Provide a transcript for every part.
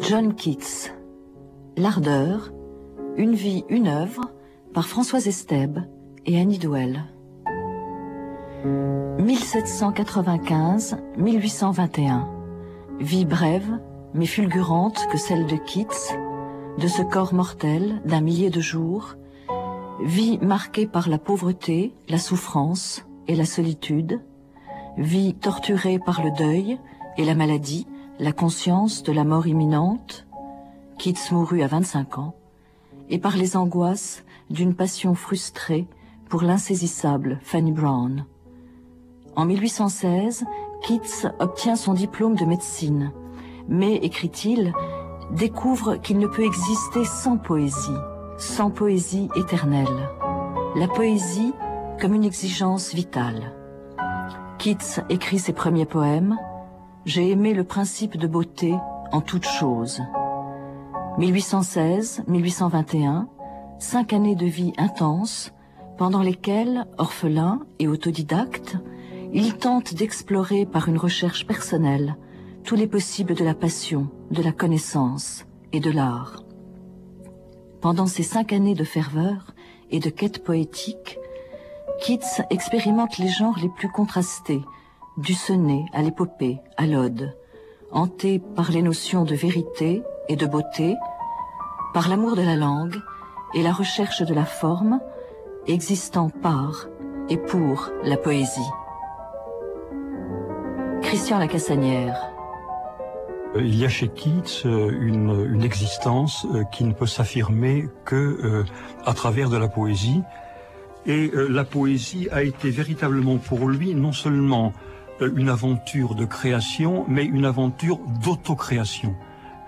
John Keats, L'Ardeur, une vie, une œuvre, par Françoise Estèbe et Annie Douel. 1795-1821. Vie brève, mais fulgurante que celle de Keats, de ce corps mortel d'un millier de jours. Vie marquée par la pauvreté, la souffrance et la solitude. Vie torturée par le deuil et la maladie, la conscience de la mort imminente. Keats mourut à 25 ans. Et par les angoisses d'une passion frustrée pour l'insaisissable Fanny Brown. En 1816, Keats obtient son diplôme de médecine, mais, écrit-il, découvre qu'il ne peut exister sans poésie éternelle. La poésie comme une exigence vitale. Keats écrit ses premiers poèmes. J'ai aimé le principe de beauté en toute chose. 1816-1821, 5 années de vie intense, pendant lesquelles, orphelin et autodidacte, il tente d'explorer par une recherche personnelle tous les possibles de la passion, de la connaissance et de l'art. Pendant ces 5 années de ferveur et de quête poétique, Keats expérimente les genres les plus contrastés, du sonnet à l'épopée, à l'ode, hanté par les notions de vérité et de beauté, par l'amour de la langue et la recherche de la forme, existant par et pour la poésie. Christian Lacassanière. Il y a chez Keats une existence qui ne peut s'affirmer que à travers de la poésie. Et la poésie a été véritablement pour lui non seulement une aventure de création, mais une aventure d'autocréation.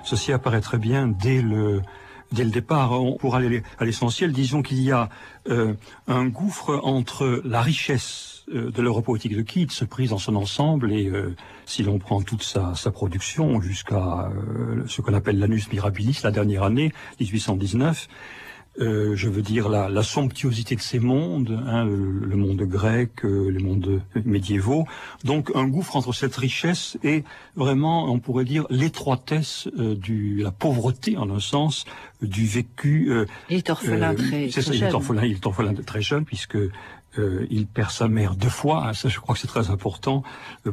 Ceci apparaît très bien dès le départ. Pour aller à l'essentiel, disons qu'il y a un gouffre entre la richesse de l'œuvre poétique de Keats, prise dans son ensemble, et si l'on prend toute sa production jusqu'à ce qu'on appelle l'Annus Mirabilis, la dernière année, 1819, je veux dire la somptuosité de ces mondes, le monde grec, les mondes médiévaux. Donc un gouffre entre cette richesse et vraiment, on pourrait dire, l'étroitesse la pauvreté en un sens du vécu. Il est orphelin très jeune. Il est orphelin très jeune puisque il perd sa mère 2 fois. Ça, je crois que c'est très important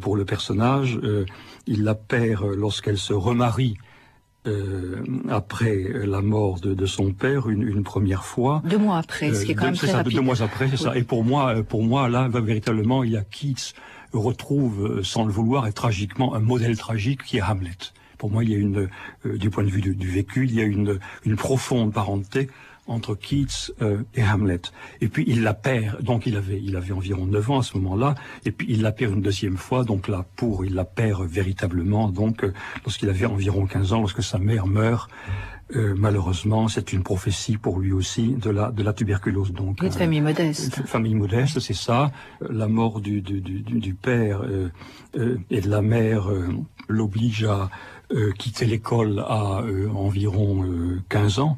pour le personnage. Il la perd lorsqu'elle se remarie. Après la mort de son père, une première fois. 2 mois après, ce qui est quand même très rapide. 2 mois après, c'est ça. Et pour moi, là, véritablement, il y a Keats retrouve, sans le vouloir, et tragiquement, un modèle tragique qui est Hamlet. Pour moi, il y a du point de vue du vécu, il y a une profonde parenté entre Keats et Hamlet. Et puis il la perd, donc il avait environ 9 ans à ce moment-là, et puis il la perd une 2e fois, donc là, il la perd véritablement, donc lorsqu'il avait environ 15 ans, lorsque sa mère meurt, malheureusement, c'est une prophétie pour lui aussi de la tuberculose. Donc une famille modeste. Famille modeste, c'est ça. La mort du père et de la mère l'oblige à quitter l'école à environ 15 ans.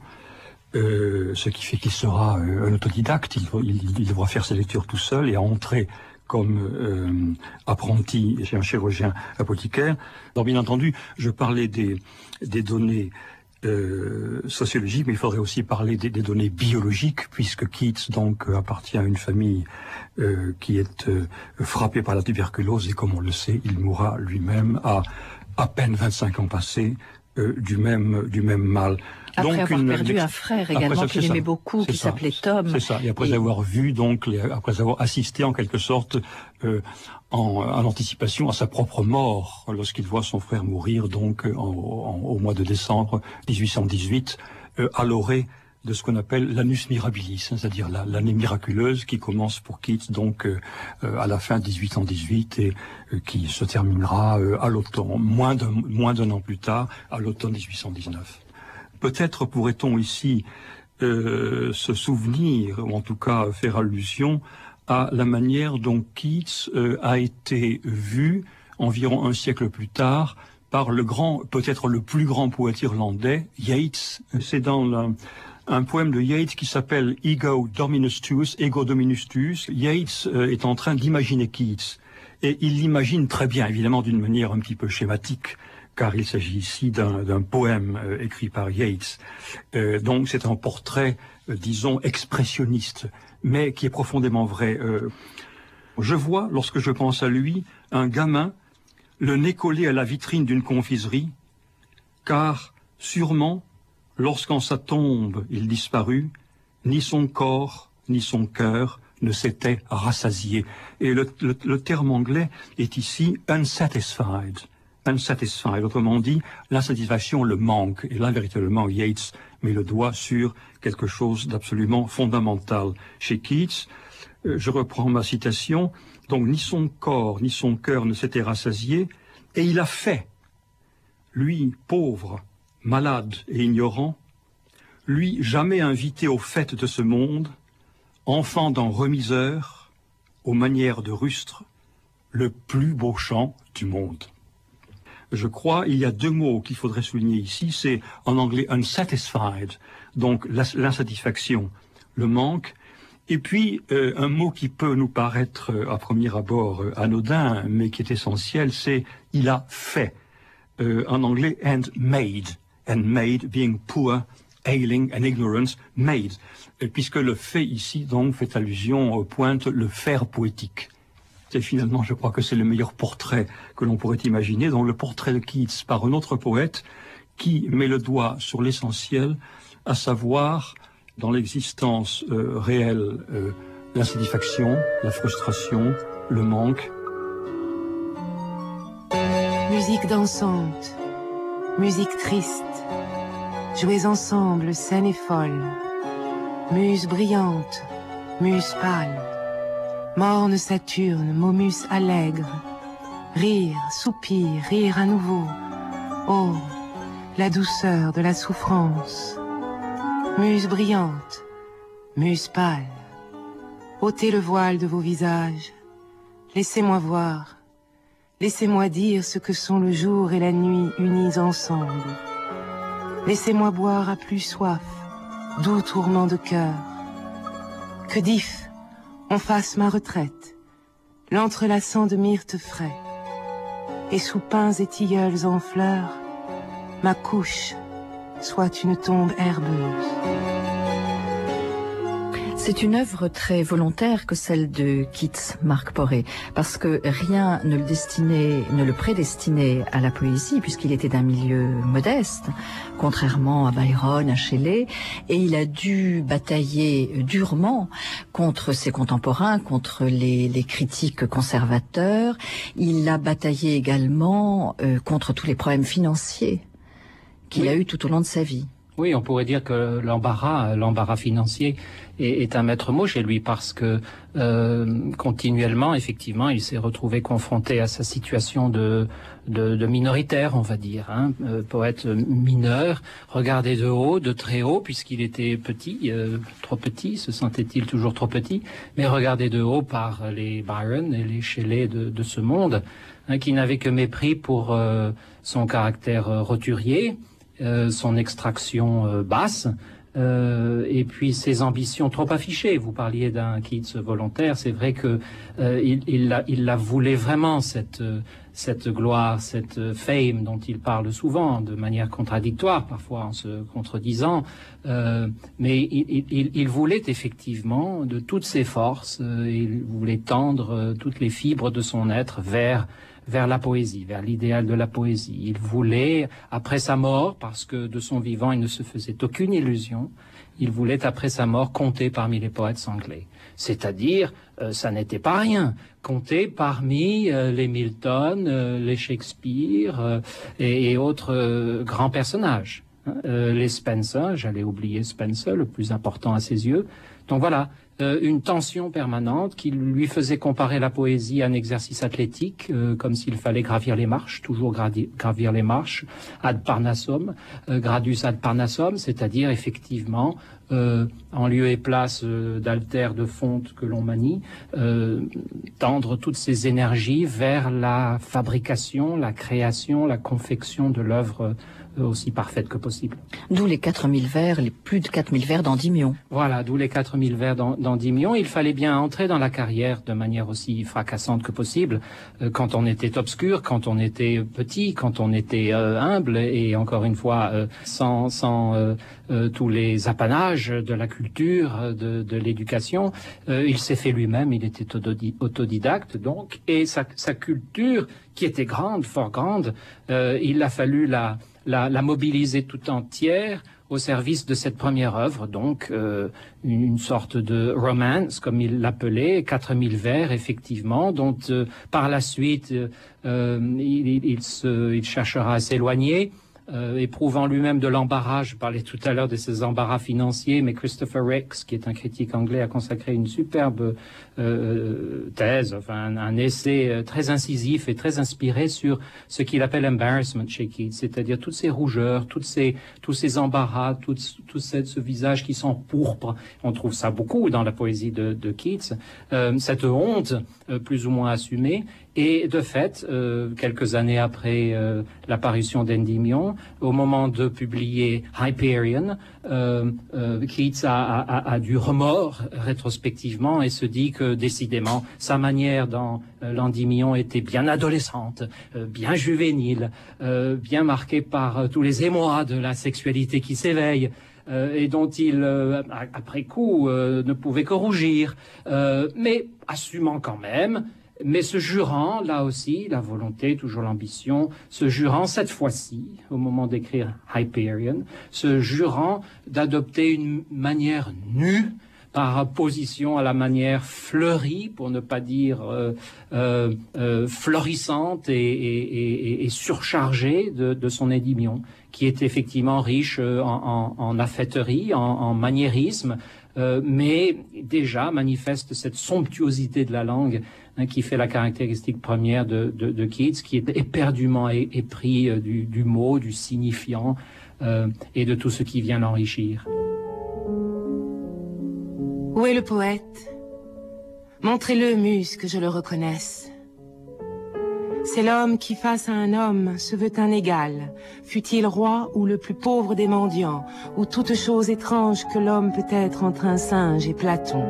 Ce qui fait qu'il sera un autodidacte, il devra faire ses lectures tout seul et entrer comme apprenti chez un chirurgien apothicaire. Alors bien entendu, je parlais des données sociologiques, mais il faudrait aussi parler des données biologiques, puisque Keats donc appartient à une famille qui est frappée par la tuberculose, et comme on le sait, il mourra lui-même à peine 25 ans passés du même mal. Après avoir perdu un frère également qu'il aimait beaucoup, qui s'appelait Tom. C'est ça. Et après avoir vu, donc, après avoir assisté en quelque sorte en anticipation à sa propre mort, lorsqu'il voit son frère mourir, donc au mois de décembre 1818, à l'orée de ce qu'on appelle l'annus mirabilis, c'est-à-dire l'année miraculeuse qui commence pour Keats donc à la fin de 1818 et qui se terminera à l'automne, moins d'un an plus tard, à l'automne 1819. Peut-être pourrait-on ici se souvenir, ou en tout cas faire allusion à la manière dont Keats a été vu environ un siècle plus tard par peut-être le plus grand poète irlandais, Yeats. C'est dans un poème de Yeats qui s'appelle Ego Dominus Tuus. Yeats est en train d'imaginer Keats. Et il l'imagine très bien, évidemment d'une manière un petit peu schématique, car il s'agit ici d'un poème écrit par Yeats. Donc c'est un portrait, disons, expressionniste, mais qui est profondément vrai. Je vois, lorsque je pense à lui, un gamin, le nez collé à la vitrine d'une confiserie, car sûrement, lorsqu'en sa tombe il disparut, ni son corps, ni son cœur ne s'étaient rassasiés. Et le terme anglais est ici unsatisfied. Unsatisfied, autrement dit, l'insatisfaction, le manque. Et là, véritablement, Yeats met le doigt sur quelque chose d'absolument fondamental. Chez Keats, je reprends ma citation, donc ni son corps, ni son cœur ne s'étaient rassasiés, et il a fait, lui, pauvre, malade et ignorant, lui jamais invité aux fêtes de ce monde, enfant d'un remiseur, aux manières de rustre, le plus beau chant du monde. Je crois il y a deux mots qu'il faudrait souligner ici, c'est en anglais unsatisfied, donc l'insatisfaction, le manque, et puis un mot qui peut nous paraître à premier abord anodin, mais qui est essentiel, c'est il a fait. En anglais, and made being poor, ailing and ignorance, made, puisque le fait ici donc fait allusion au pointe le faire poétique. C'est finalement, je crois que c'est le meilleur portrait que l'on pourrait imaginer, donc le portrait de Keats par un autre poète qui met le doigt sur l'essentiel, à savoir dans l'existence réelle, l'insatisfaction, la frustration, le manque. Musique dansante, musique triste, jouez ensemble, saine et folle, muse brillante, muse pâle, morne Saturne, Momus allègre, rire, soupir, rire à nouveau, oh, la douceur de la souffrance. Muse brillante, muse pâle, ôtez le voile de vos visages, laissez-moi voir, laissez-moi dire ce que sont le jour et la nuit unis ensemble. Laissez-moi boire à plus soif, doux tourment de cœur. Que d'if, on fasse ma retraite, l'entrelaçant de myrtes frais, et sous pins et tilleuls en fleurs, ma couche soit une tombe herbeuse. C'est une œuvre très volontaire que celle de Keats, Marc Poré, parce que rien ne le prédestinait à la poésie, puisqu'il était d'un milieu modeste, contrairement à Byron, à Shelley, et il a dû batailler durement contre ses contemporains, contre les critiques conservateurs. Il a bataillé également contre tous les problèmes financiers qu'il a eu tout au long de sa vie. Oui, on pourrait dire que l'embarras financier est un maître mot chez lui parce que continuellement, effectivement, il s'est retrouvé confronté à sa situation de minoritaire, on va dire, poète mineur, regardé de haut, de très haut, puisqu'il était petit, trop petit, se sentait-il toujours trop petit, mais regardé de haut par les Byron et les Shelley de ce monde, qui n'avaient que mépris pour son caractère roturier, son extraction basse, et puis ses ambitions trop affichées. Vous parliez d'un Keats volontaire, c'est vrai que il la voulait vraiment, cette gloire, cette fame dont il parle souvent, de manière contradictoire, parfois en se contredisant, mais il voulait effectivement de toutes ses forces, il voulait tendre toutes les fibres de son être vers la poésie, vers l'idéal de la poésie. Il voulait, après sa mort, parce que de son vivant il ne se faisait aucune illusion, il voulait après sa mort compter parmi les poètes anglais. C'est-à-dire, ça n'était pas rien, compter parmi les Milton, les Shakespeare et autres grands personnages. Les Spencer, j'allais oublier Spencer, le plus important à ses yeux. Donc voilà, une tension permanente qui lui faisait comparer la poésie à un exercice athlétique, comme s'il fallait gravir les marches, toujours gravir les marches, ad Parnassum, gradus ad Parnassum, c'est-à-dire effectivement, en lieu et place d'altères de fonte que l'on manie, tendre toutes ses énergies vers la fabrication, la création, la confection de l'œuvre aussi parfaite que possible. D'où les 4000 vers, les plus de 4000 vers d'Endymion. Voilà, d'où les 4000 4000 vers d'Endymion, il fallait bien entrer dans la carrière de manière aussi fracassante que possible, quand on était obscur, quand on était petit, quand on était humble, et encore une fois, sans tous les apanages de la culture, de l'éducation. Il s'est fait lui-même, il était autodidacte donc, et sa culture, qui était grande, fort grande, il a fallu la mobiliser tout entière au service de cette première œuvre, donc une sorte de romance, comme il l'appelait, 4000 vers, effectivement, dont par la suite il cherchera à s'éloigner, éprouvant lui-même de l'embarras. Je parlais tout à l'heure de ces embarras financiers, mais Christopher Ricks, qui est un critique anglais, a consacré une superbe thèse, enfin un essai très incisif et très inspiré sur ce qu'il appelle embarrassment chez Keats, c'est-à-dire toutes ces rougeurs, tous ces embarras, tout ce visage qui s'empourpre. On trouve ça beaucoup dans la poésie de Keats, cette honte plus ou moins assumée. Et de fait, quelques années après l'apparition d'Endymion, au moment de publier Hyperion, Keats a du remords rétrospectivement et se dit que décidément sa manière dans l'Endymion était bien adolescente, bien juvénile, bien marquée par tous les émois de la sexualité qui s'éveille. Et dont il, après coup, ne pouvait que rougir, mais assumant quand même, mais se jurant, là aussi, la volonté, toujours l'ambition, se jurant cette fois-ci, au moment d'écrire Hyperion, se jurant d'adopter une manière nue, par opposition à la manière fleurie, pour ne pas dire florissante et surchargée de son Endymion, qui est effectivement riche en affêterie, en maniérisme, mais déjà manifeste cette somptuosité de la langue qui fait la caractéristique première de Keats, qui est éperdument épris du mot, du signifiant et de tout ce qui vient l'enrichir. Où est le poète? Montrez-le, muse, que je le reconnaisse. C'est l'homme qui, face à un homme, se veut un égal, fût-il roi ou le plus pauvre des mendiants, ou toute chose étrange que l'homme peut être entre un singe et Platon.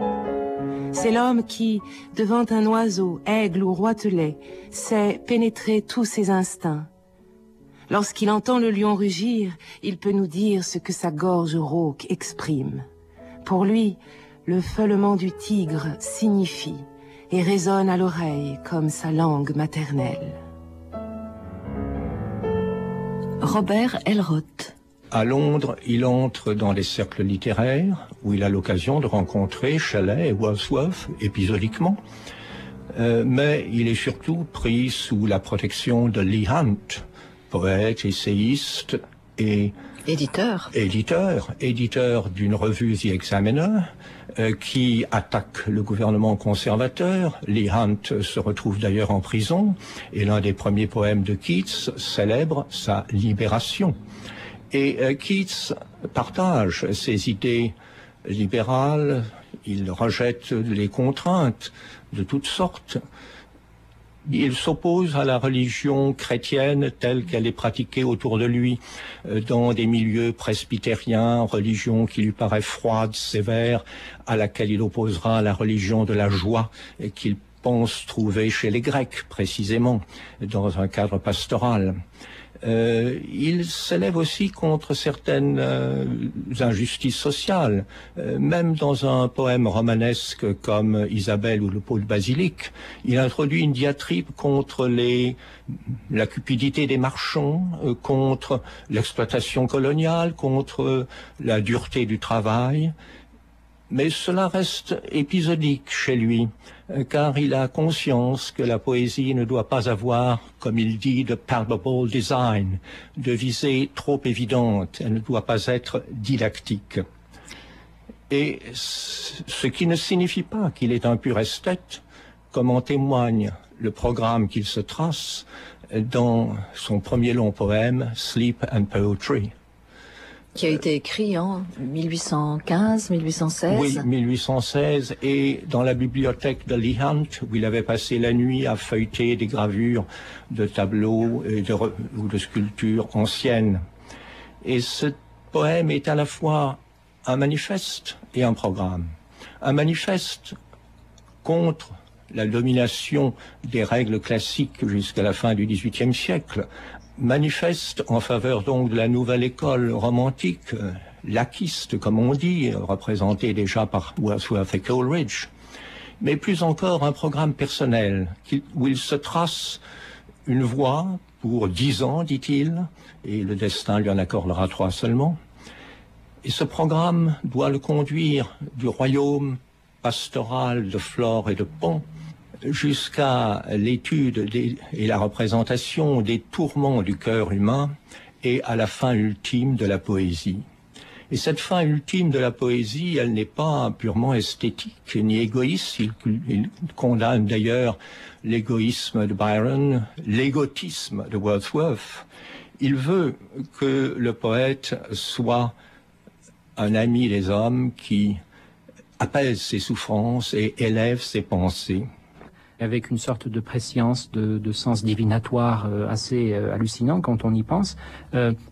C'est l'homme qui, devant un oiseau, aigle ou roitelet, sait pénétrer tous ses instincts. Lorsqu'il entend le lion rugir, il peut nous dire ce que sa gorge rauque exprime. Pour lui, le feulement du tigre signifie et résonne à l'oreille comme sa langue maternelle. Robert Elroth. À Londres, il entre dans les cercles littéraires où il a l'occasion de rencontrer Shelley et Wordsworth épisodiquement. Mais il est surtout pris sous la protection de Leigh Hunt, poète, essayiste et éditeur d'une revue The Examiner, qui attaque le gouvernement conservateur. Leigh Hunt se retrouve d'ailleurs en prison, et l'un des premiers poèmes de Keats célèbre sa libération. Et Keats partage ses idées libérales, il rejette les contraintes de toutes sortes. Il s'oppose à la religion chrétienne telle qu'elle est pratiquée autour de lui dans des milieux presbytériens, religion qui lui paraît froide, sévère, à laquelle il opposera la religion de la joie qu'il pense trouver chez les Grecs, précisément, dans un cadre pastoral. Il s'élève aussi contre certaines injustices sociales. Même dans un poème romanesque comme Isabelle ou le pot de basilic, il introduit une diatribe contre la cupidité des marchands, contre l'exploitation coloniale, contre la dureté du travail. Mais cela reste épisodique chez lui, car il a conscience que la poésie ne doit pas avoir, comme il dit, de palpable design, de visée trop évidente, elle ne doit pas être didactique. Et ce qui ne signifie pas qu'il est un pur esthète, comme en témoigne le programme qu'il se trace dans son premier long poème, Sleep and Poetry. Qui a été écrit en 1815, 1816. Oui, 1816, et dans la bibliothèque de Leigh Hunt, où il avait passé la nuit à feuilleter des gravures de tableaux ou de sculptures anciennes. Et ce poème est à la fois un manifeste et un programme. Un manifeste contre la domination des règles classiques jusqu'à la fin du XVIIIe siècle, manifeste en faveur donc de la nouvelle école romantique, laquiste comme on dit, représentée déjà par Wordsworth et Coleridge, mais plus encore un programme personnel où il se trace une voie pour 10 ans, dit-il, et le destin lui en accordera 3 seulement. Et ce programme doit le conduire du royaume pastoral de flore et de pont jusqu'à l'étude et la représentation des tourments du cœur humain et à la fin ultime de la poésie. Et cette fin ultime de la poésie, elle n'est pas purement esthétique ni égoïste. Il condamne d'ailleurs l'égoïsme de Byron, l'égotisme de Wordsworth. Il veut que le poète soit un ami des hommes qui apaise ses souffrances et élève ses pensées. Avec une sorte de prescience, de sens divinatoire assez hallucinant quand on y pense,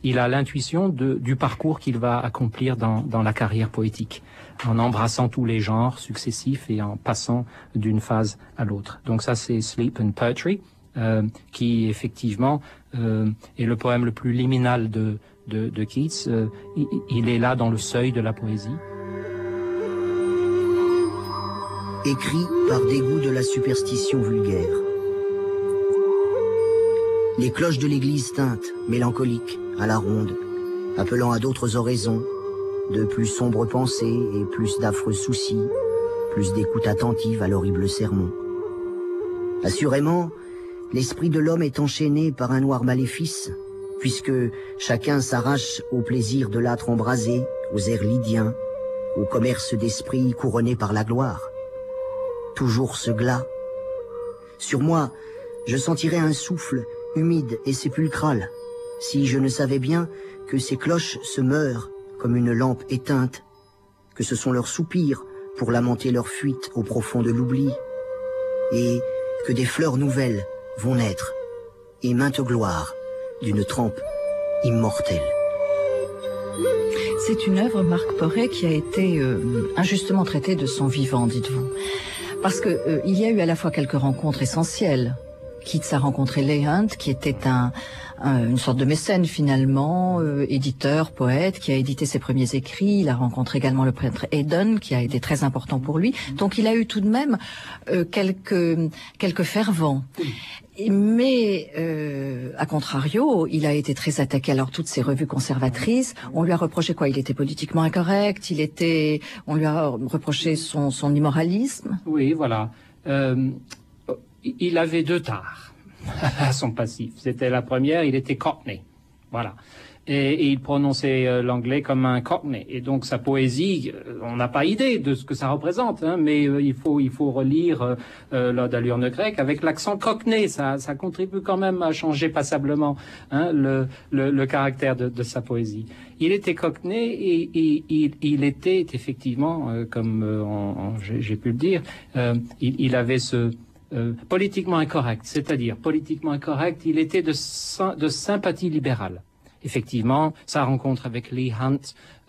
il a l'intuition du parcours qu'il va accomplir dans la carrière poétique, en embrassant tous les genres successifs et en passant d'une phase à l'autre. Donc ça, c'est Sleep and Poetry, qui effectivement est le poème le plus liminal de Keats. Il est là dans le seuil de la poésie. Écrit par dégoût de la superstition vulgaire. Les cloches de l'église tintent, mélancoliques, à la ronde, appelant à d'autres oraisons, de plus sombres pensées et plus d'affreux soucis, plus d'écoute attentive à l'horrible sermon. Assurément, l'esprit de l'homme est enchaîné par un noir maléfice, puisque chacun s'arrache au plaisir de l'âtre embrasé, aux airs lydiens, au commerce d'esprit couronné par la gloire. Toujours ce glas. Sur moi, je sentirais un souffle humide et sépulcral, si je ne savais bien que ces cloches se meurent comme une lampe éteinte, que ce sont leurs soupirs pour lamenter leur fuite au profond de l'oubli, et que des fleurs nouvelles vont naître, et maintes gloires d'une trempe immortelle. C'est une œuvre, Marc Poré, qui a été injustement traitée de son vivant, dites-vous. Parce que il y a eu à la fois quelques rencontres essentielles. Keats a rencontré Leigh Hunt, qui était une sorte de mécène finalement, éditeur, poète, qui a édité ses premiers écrits. Il a rencontré également le prêtre Haydon, qui a été très important pour lui. Donc il a eu tout de même quelques fervents. Mais à contrario, il a été très attaqué. Alors toutes ces revues conservatrices, on lui a reproché quoi? Il était politiquement incorrect. On lui a reproché son immoralisme. Oui, voilà. Il avait 2 tares à son passif. C'était la première, il était cockney. Voilà. Et il prononçait l'anglais comme un cockney. Et donc sa poésie, on n'a pas idée de ce que ça représente, hein, mais il faut relire l'Ode à l'urne grecque avec l'accent cockney. Ça contribue quand même à changer passablement le caractère de sa poésie. Il était cockney et il était effectivement, comme j'ai pu le dire, il avait ce politiquement incorrect, c'est-à-dire politiquement incorrect, il était de sympathie libérale. Effectivement, sa rencontre avec Leigh Hunt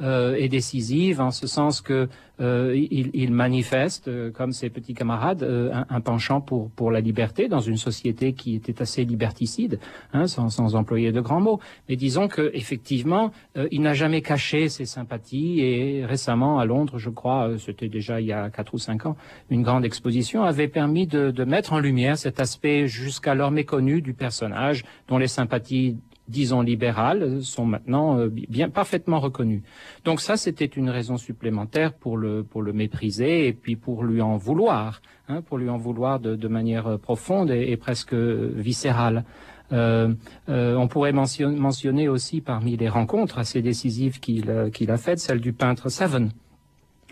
est décisive en ce sens que il manifeste, comme ses petits camarades, un penchant pour la liberté dans une société qui était assez liberticide, hein, sans employer de grands mots. Mais disons que effectivement, il n'a jamais caché ses sympathies et récemment à Londres, je crois, c'était déjà il y a 4 ou 5 ans, une grande exposition avait permis de mettre en lumière cet aspect jusqu'alors méconnu du personnage dont les sympathies disons libérales, sont maintenant bien parfaitement reconnues. Donc ça, c'était une raison supplémentaire pour le mépriser et puis pour lui en vouloir, hein, de manière profonde et presque viscérale. On pourrait mentionner aussi parmi les rencontres assez décisives qu'il a faites, celle du peintre Savon,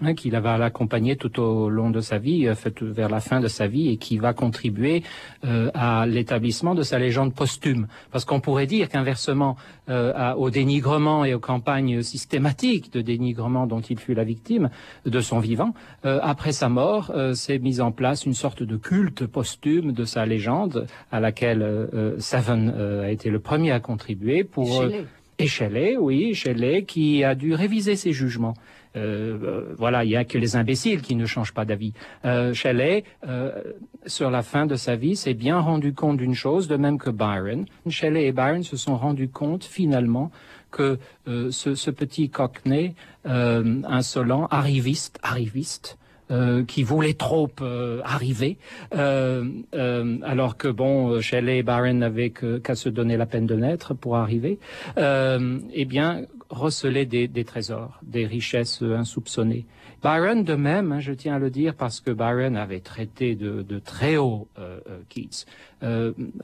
hein, qui va l'accompagner tout au long de sa vie, vers la fin de sa vie, et qui va contribuer à l'établissement de sa légende posthume. Parce qu'on pourrait dire qu'inversement au dénigrement et aux campagnes systématiques de dénigrement dont il fut la victime de son vivant, après sa mort, s'est mise en place une sorte de culte posthume de sa légende, à laquelle Savon a été le premier à contribuer pour... Et Shelley, oui, Shelley qui a dû réviser ses jugements. Voilà, il n'y a que les imbéciles qui ne changent pas d'avis. Shelley, sur la fin de sa vie, s'est bien rendu compte d'une chose, de même que Byron. Shelley et Byron se sont rendus compte, finalement, que ce petit cockney insolent, arriviste, qui voulait trop arriver, alors que bon, Shelley et Byron n'avaient qu'à se donner la peine de naître pour arriver, eh bien, recelaient des trésors, des richesses insoupçonnées. Byron de même, je tiens à le dire, parce que Byron avait traité de très haut Keats,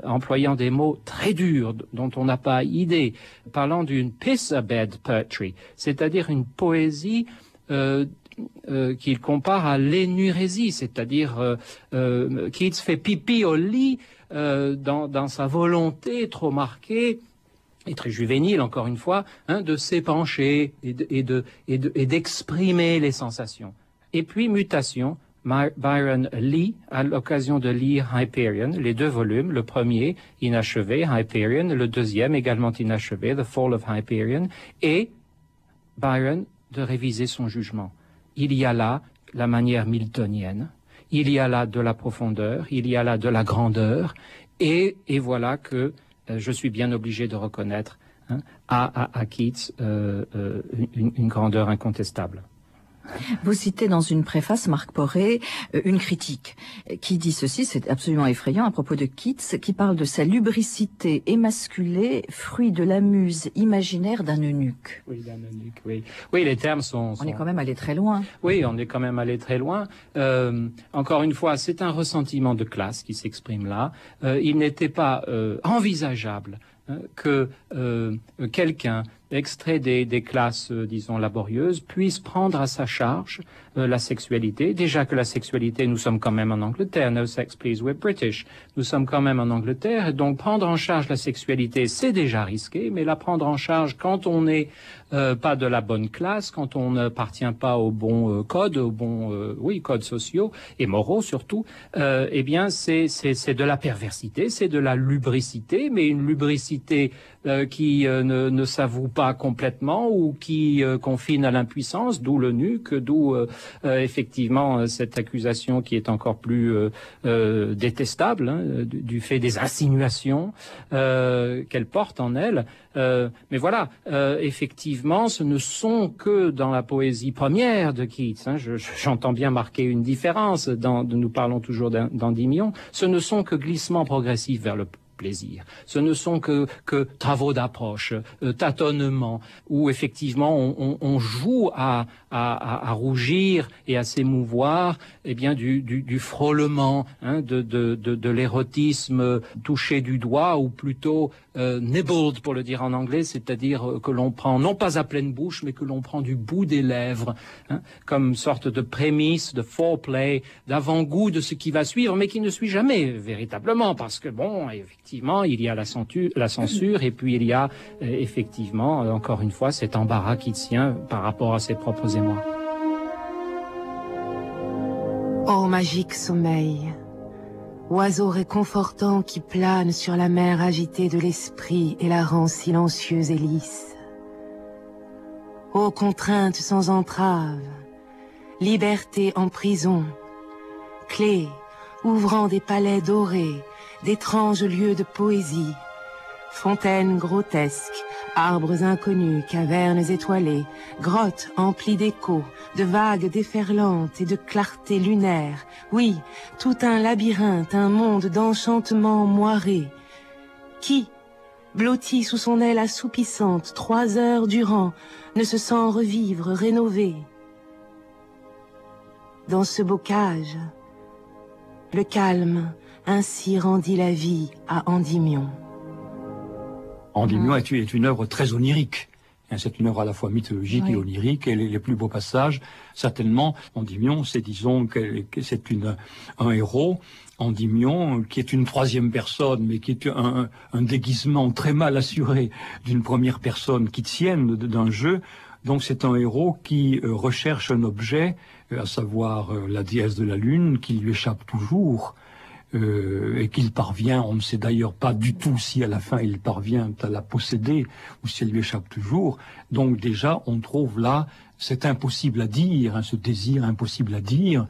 employant des mots très durs dont on n'a pas idée, parlant d'une piss-a-bed poetry, c'est-à-dire une poésie qu'il compare à l'énurésie, c'est-à-dire Keats fait pipi au lit dans sa volonté trop marquée et très juvénile, encore une fois, de s'épancher et d'exprimer les sensations. Et puis, mutation, Byron lit, à l'occasion de lire Hyperion, les 2 volumes, le premier, inachevé, Hyperion, le deuxième, également inachevé, The Fall of Hyperion, et Byron de réviser son jugement. Il y a là la manière miltonienne, il y a là de la profondeur, il y a là de la grandeur, et voilà que je suis bien obligé de reconnaître à Keats une grandeur incontestable. Vous citez dans une préface, Marc Poré, une critique qui dit ceci, c'est absolument effrayant à propos de Keats, qui parle de sa lubricité émasculée, fruit de la muse imaginaire d'un eunuque. Oui, d'un eunuque, oui. Oui, les termes sont... On est quand même allé très loin. Oui, on est quand même allé très loin. Encore une fois, c'est un ressentiment de classe qui s'exprime là. Il n'était pas envisageable que quelqu'un extrait des classes, disons, laborieuses, puisse prendre à sa charge la sexualité. Déjà que la sexualité, nous sommes quand même en Angleterre, no sex please, we're British. Nous sommes quand même en Angleterre, et donc prendre en charge la sexualité, c'est déjà risqué, mais la prendre en charge quand on n'est pas de la bonne classe, quand on n'appartient pas aux bons codes, aux bons, codes sociaux et moraux surtout, eh bien, c'est de la perversité, c'est de la lubricité, mais une lubricité qui ne s'avoue pas complètement ou qui confine à l'impuissance, d'où l'eunuque, d'où effectivement cette accusation qui est encore plus détestable du fait des insinuations qu'elle porte en elle. Mais voilà, effectivement, ce ne sont que dans la poésie première de Keats, j'entends bien marquer une différence, nous parlons toujours d'Endymion, ce ne sont que glissements progressifs vers le plaisir. Ce ne sont que travaux d'approche, tâtonnements, où effectivement on joue à rougir et à s'émouvoir, eh bien du frôlement, de l'érotisme touché du doigt, ou plutôt nibbled pour le dire en anglais, c'est-à-dire que l'on prend non pas à pleine bouche, mais que l'on prend du bout des lèvres, comme sorte de prémisse, de foreplay, d'avant-goût de ce qui va suivre, mais qui ne suit jamais véritablement, parce que bon, effectivement, il y a la censure, et puis il y a effectivement, encore une fois, cet embarras qui tient par rapport à ses propres émois. Ô magique sommeil, oiseau réconfortant qui plane sur la mer agitée de l'esprit et la rend silencieuse et lisse. Ô contrainte sans entrave, liberté en prison, clé ouvrant des palais dorés, d'étranges lieux de poésie, fontaines grotesques, arbres inconnus, cavernes étoilées, grottes emplies d'échos, de vagues déferlantes et de clartés lunaires. Oui, tout un labyrinthe, un monde d'enchantements moirés. Qui, blotti sous son aile assoupissante 3 heures durant, ne se sent revivre, rénové? Dans ce bocage, le calme ainsi rendit la vie à Endymion. Endymion est une œuvre très onirique. C'est une œuvre à la fois mythologique et onirique, et les plus beaux passages, certainement, Endymion, c'est, disons, que c'est un héros, Endymion, qui est une 3e personne, mais qui est un déguisement très mal assuré d'une première personne qui tienne d'un jeu. Donc c'est un héros qui recherche un objet, à savoir la déesse de la lune, qui lui échappe toujours, et qu'il parvient, on ne sait d'ailleurs pas du tout si à la fin il parvient à la posséder ou si elle lui échappe toujours. Donc déjà, on trouve là cet impossible à dire, hein, ce désir impossible à dire.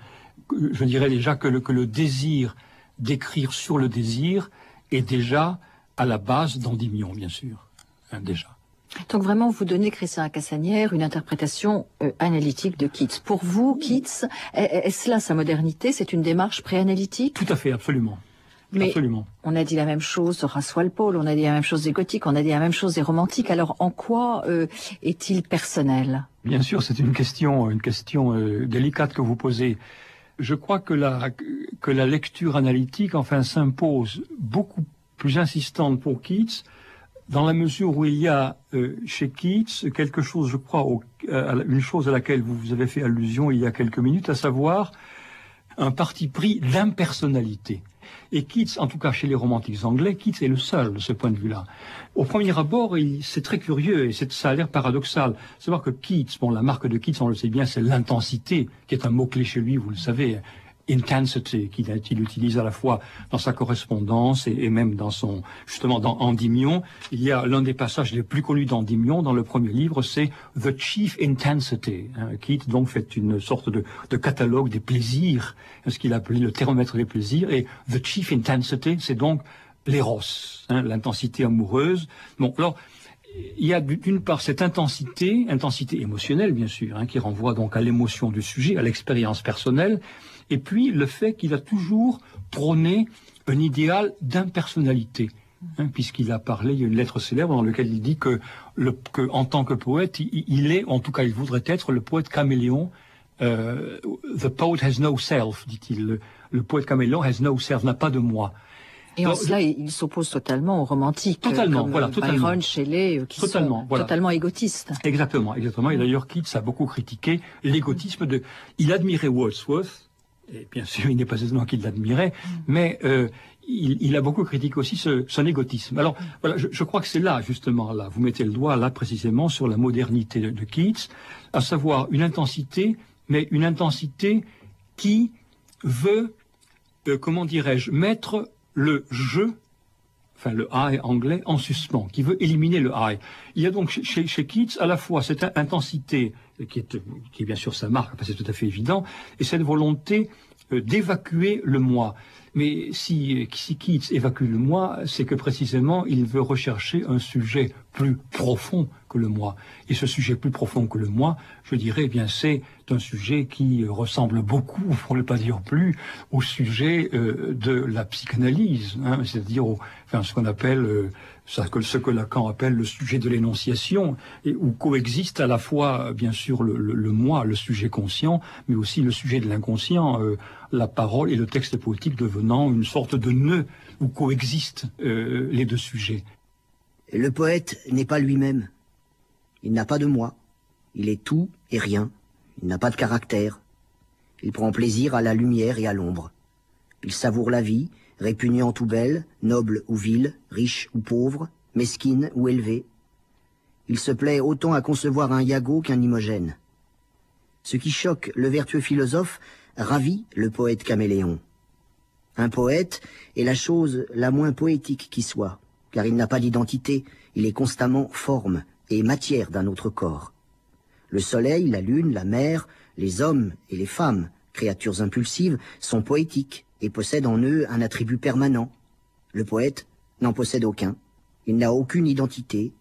Je dirais déjà que le désir d'écrire sur le désir est déjà à la base d'Endymion, bien sûr, hein, déjà. Donc vraiment, vous donnez, Christian Cassanière, une interprétation analytique de Keats. Pour vous, Keats, est-ce là sa modernité? C'est une démarche préanalytique? Tout à fait, absolument. Mais absolument. On a dit la même chose de Horace Walpole, on a dit la même chose des gothiques, on a dit la même chose des romantiques. Alors en quoi est-il personnel? Bien sûr, c'est une question délicate que vous posez. Je crois que la lecture analytique, enfin, s'impose beaucoup plus insistante pour Keats, dans la mesure où il y a chez Keats quelque chose, je crois, une chose à laquelle vous avez fait allusion il y a quelques minutes, à savoir un parti pris d'impersonnalité. Et Keats, en tout cas chez les romantiques anglais, Keats est le seul de ce point de vue-là. Au premier abord, c'est très curieux et ça a l'air paradoxal. Savoir que Keats, bon, la marque de Keats, on le sait bien, c'est l'intensité, qui est un mot-clé chez lui, vous le savez. Intensity, qu'il utilise à la fois dans sa correspondance et même justement dans Endymion. Il y a l'un des passages les plus connus d'Endymion dans le premier livre, c'est The Chief Intensity. Keats donc fait une sorte de catalogue des plaisirs, ce qu'il a appelé le thermomètre des plaisirs, et The Chief Intensity, c'est donc l'éros, l'intensité amoureuse. Bon, alors, il y a d'une part cette intensité émotionnelle bien sûr, qui renvoie donc à l'émotion du sujet, à l'expérience personnelle, et puis le fait qu'il a toujours prôné un idéal d'impersonnalité, puisqu'il a parlé, il y a une lettre célèbre dans laquelle il dit que en tant que poète, il est, en tout cas il voudrait être le poète caméléon. The poet has no self, dit-il. Le poète caméléon has no self, n'a pas de moi. Et en cela, il s'oppose totalement aux romantiques. Totalement, comme voilà, totalement. Byron, Shelley, qui sont totalement égotistes. Exactement. Et d'ailleurs, Keats a beaucoup critiqué l'égotisme il admirait Wordsworth, et bien sûr, il n'est pas étonnant qu'il l'admirait, mais il a beaucoup critiqué aussi son égotisme. Alors, voilà, je crois que c'est là, justement, là, vous mettez le doigt, là, précisément, sur la modernité de Keats, à savoir une intensité, mais une intensité qui veut, comment dirais-je, mettre le je, enfin le I anglais, en suspens, qui veut éliminer le I. Il y a donc chez Keats à la fois cette intensité, qui est bien sûr sa marque, c'est tout à fait évident, et cette volonté d'évacuer le moi. Mais si Keats évacue le moi, c'est que précisément il veut rechercher un sujet plus profond que le moi. Et ce sujet plus profond que le moi, je dirais, eh bien c'est un sujet qui ressemble beaucoup, pour ne pas dire plus, au sujet de la psychanalyse, c'est-à-dire ce qu'on appelle, ce que Lacan appelle le sujet de l'énonciation, et où coexiste à la fois, bien sûr, le moi, le sujet conscient, mais aussi le sujet de l'inconscient, la parole et le texte poétique devenant une sorte de nœud où coexistent les deux sujets. Le poète n'est pas lui-même. Il n'a pas de moi. Il est tout et rien. Il n'a pas de caractère. Il prend plaisir à la lumière et à l'ombre. Il savoure la vie, répugnante ou belle, noble ou vile, riche ou pauvre, mesquine ou élevée. Il se plaît autant à concevoir un Iago qu'un Imogène. Ce qui choque le vertueux philosophe ravit le poète caméléon. Un poète est la chose la moins poétique qui soit, car il n'a pas d'identité, il est constamment forme et matière d'un autre corps. Le soleil, la lune, la mer, les hommes et les femmes, créatures impulsives, sont poétiques et possèdent en eux un attribut permanent. Le poète n'en possède aucun, il n'a aucune identité,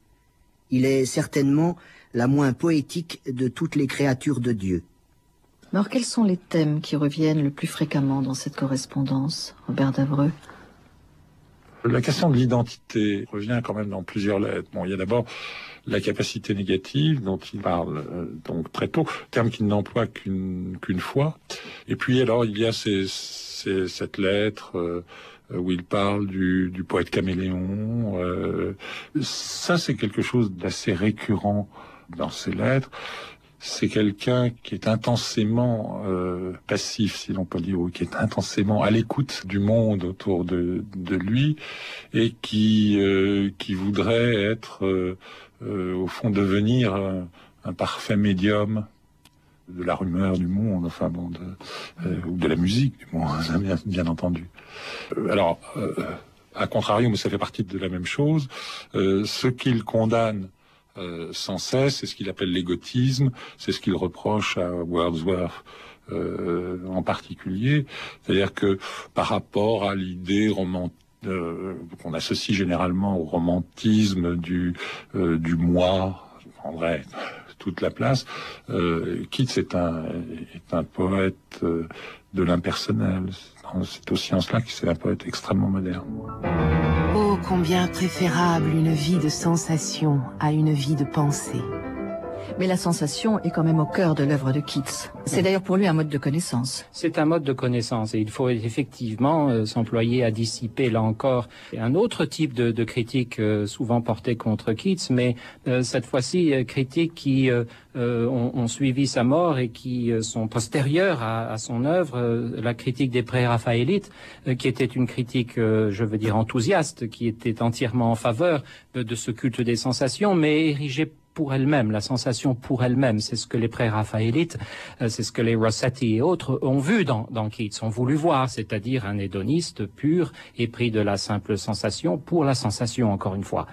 il est certainement la moins poétique de toutes les créatures de Dieu. Alors quels sont les thèmes qui reviennent le plus fréquemment dans cette correspondance, Robert Davreux? La question de l'identité revient quand même dans plusieurs lettres. Bon, il y a d'abord la capacité négative dont il parle donc très tôt, terme qu'il n'emploie qu'une fois. Et puis alors il y a cette lettre où il parle du poète caméléon. Ça c'est quelque chose d'assez récurrent dans ses lettres. C'est quelqu'un qui est intensément passif, si l'on peut dire, ou qui est intensément à l'écoute du monde autour de lui, et qui voudrait être, au fond, devenir un parfait médium de la rumeur du monde, enfin bon, ou de la musique du monde, bien entendu. Alors, à contrario, mais ça fait partie de la même chose, ce qu'il condamne sans cesse, c'est ce qu'il appelle l'égotisme, c'est ce qu'il reproche à Wordsworth en particulier, c'est-à-dire que par rapport à l'idée qu'on associe généralement au romantisme du moi, en vrai, toute la place, Keats est un poète de l'impersonnel. C'est aussi en cela que c'est un poète extrêmement moderne. Oh, combien préférable une vie de sensation à une vie de pensée. Mais la sensation est quand même au cœur de l'œuvre de Keats. C'est d'ailleurs pour lui un mode de connaissance. C'est un mode de connaissance et il faut effectivement s'employer à dissiper, là encore, un autre type de critique souvent portée contre Keats, mais cette fois-ci critiques qui ont suivi sa mort et qui sont postérieures à son œuvre, la critique des pré-raphaélites, qui était une critique, je veux dire, enthousiaste, qui était entièrement en faveur de ce culte des sensations, mais érigée pour elle-même, la sensation pour elle-même. C'est ce que les pré-raphaélites, c'est ce que les Rossetti et autres ont vu dans Keats, ont voulu voir, c'est-à-dire un hédoniste pur, épris de la simple sensation pour la sensation, encore une fois.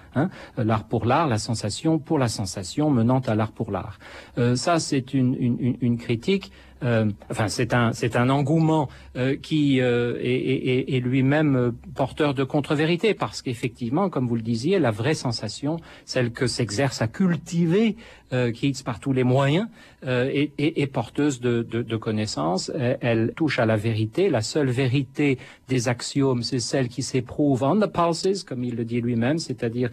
L'art pour l'art, la sensation pour la sensation, menant à l'art pour l'art. Ça, c'est une critique. Enfin, c'est un engouement qui est lui-même porteur de contre-vérité, parce qu'effectivement, comme vous le disiez, la vraie sensation, celle que s'exerce à cultiver Keats par tous les moyens, est porteuse de connaissances. Elle touche à la vérité. La seule vérité des axiomes, c'est celle qui s'éprouve on the pulses, comme il le dit lui-même, c'est-à-dire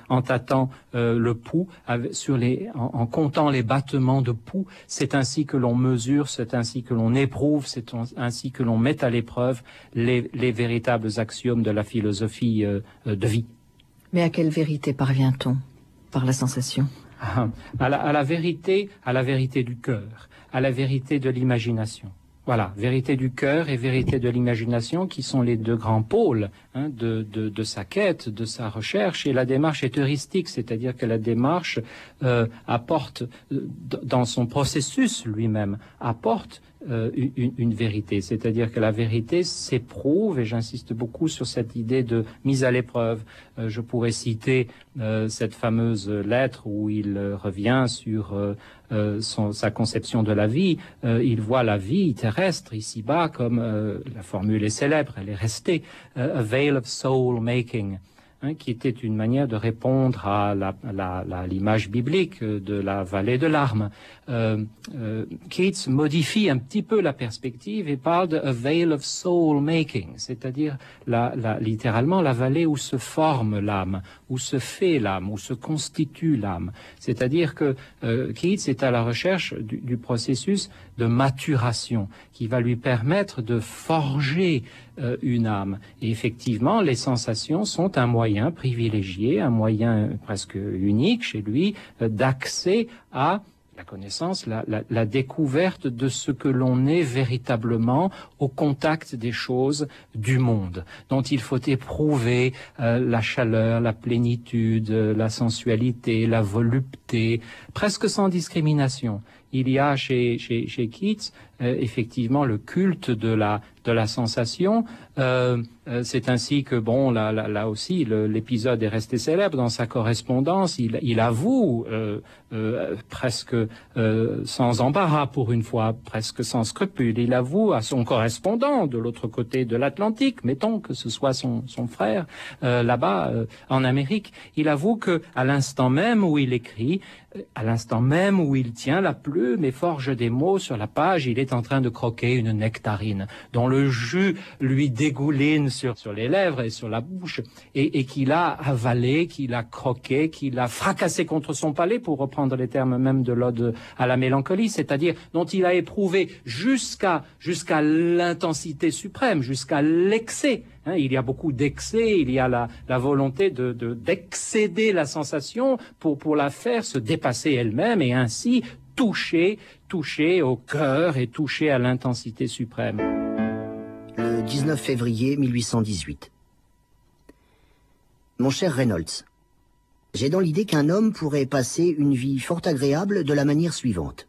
en tâtant le pouls, en comptant les battements de pouls. C'est ainsi que l'on mesure, c'est ainsi que l'on éprouve, c'est ainsi que l'on met à l'épreuve les véritables axiomes de la philosophie de vie. Mais à quelle vérité parvient-on par la sensation ? À la vérité du cœur, à la vérité de l'imagination. Voilà, vérité du cœur et vérité de l'imagination qui sont les deux grands pôles de sa quête, de sa recherche. Et la démarche est heuristique, c'est-à-dire que la démarche apporte, dans son processus lui-même, apporte une vérité. C'est-à-dire que la vérité s'éprouve, et j'insiste beaucoup sur cette idée de mise à l'épreuve. Je pourrais citer cette fameuse lettre où il revient sur sa conception de la vie. Il voit la vie terrestre ici-bas comme, la formule est célèbre, elle est restée, a veil of soul making, qui était une manière de répondre à l'image biblique de la vallée de larmes. Keats modifie un petit peu la perspective et parle de a veil of soul making, c'est-à-dire littéralement la vallée où se forme l'âme, où se fait l'âme, où se constitue l'âme. C'est-à-dire que Keats est à la recherche du processus de maturation qui va lui permettre de forger une âme. Et effectivement, les sensations sont un moyen privilégié, un moyen presque unique chez lui d'accès à la connaissance, la découverte de ce que l'on est véritablement au contact des choses du monde, dont il faut éprouver la chaleur, la plénitude, la sensualité, la volupté, presque sans discrimination. Il y a chez Keats effectivement le culte de la sensation. C'est ainsi que, bon, là aussi, l'épisode est resté célèbre dans sa correspondance. Il avoue, presque sans embarras pour une fois, presque sans scrupule, il avoue à son correspondant de l'autre côté de l'Atlantique, mettons que ce soit son frère, là-bas, en Amérique, il avoue que à l'instant même où il écrit, à l'instant même où il tient la plume et forge des mots sur la page, il est en train de croquer une nectarine dont le jus lui dégouline sur les lèvres et sur la bouche et qu'il a avalé, qu'il a croqué, qu'il a fracassé contre son palais, pour reprendre les termes même de l'Ode à la mélancolie, c'est-à-dire dont il a éprouvé jusqu'à l'intensité suprême, jusqu'à l'excès. Il y a beaucoup d'excès, il y a la volonté d'excéder la sensation pour la faire se dépasser elle-même et ainsi toucher au cœur et toucher à l'intensité suprême. Le 19 février 1818. Mon cher Reynolds, j'ai dans l'idée qu'un homme pourrait passer une vie fort agréable de la manière suivante.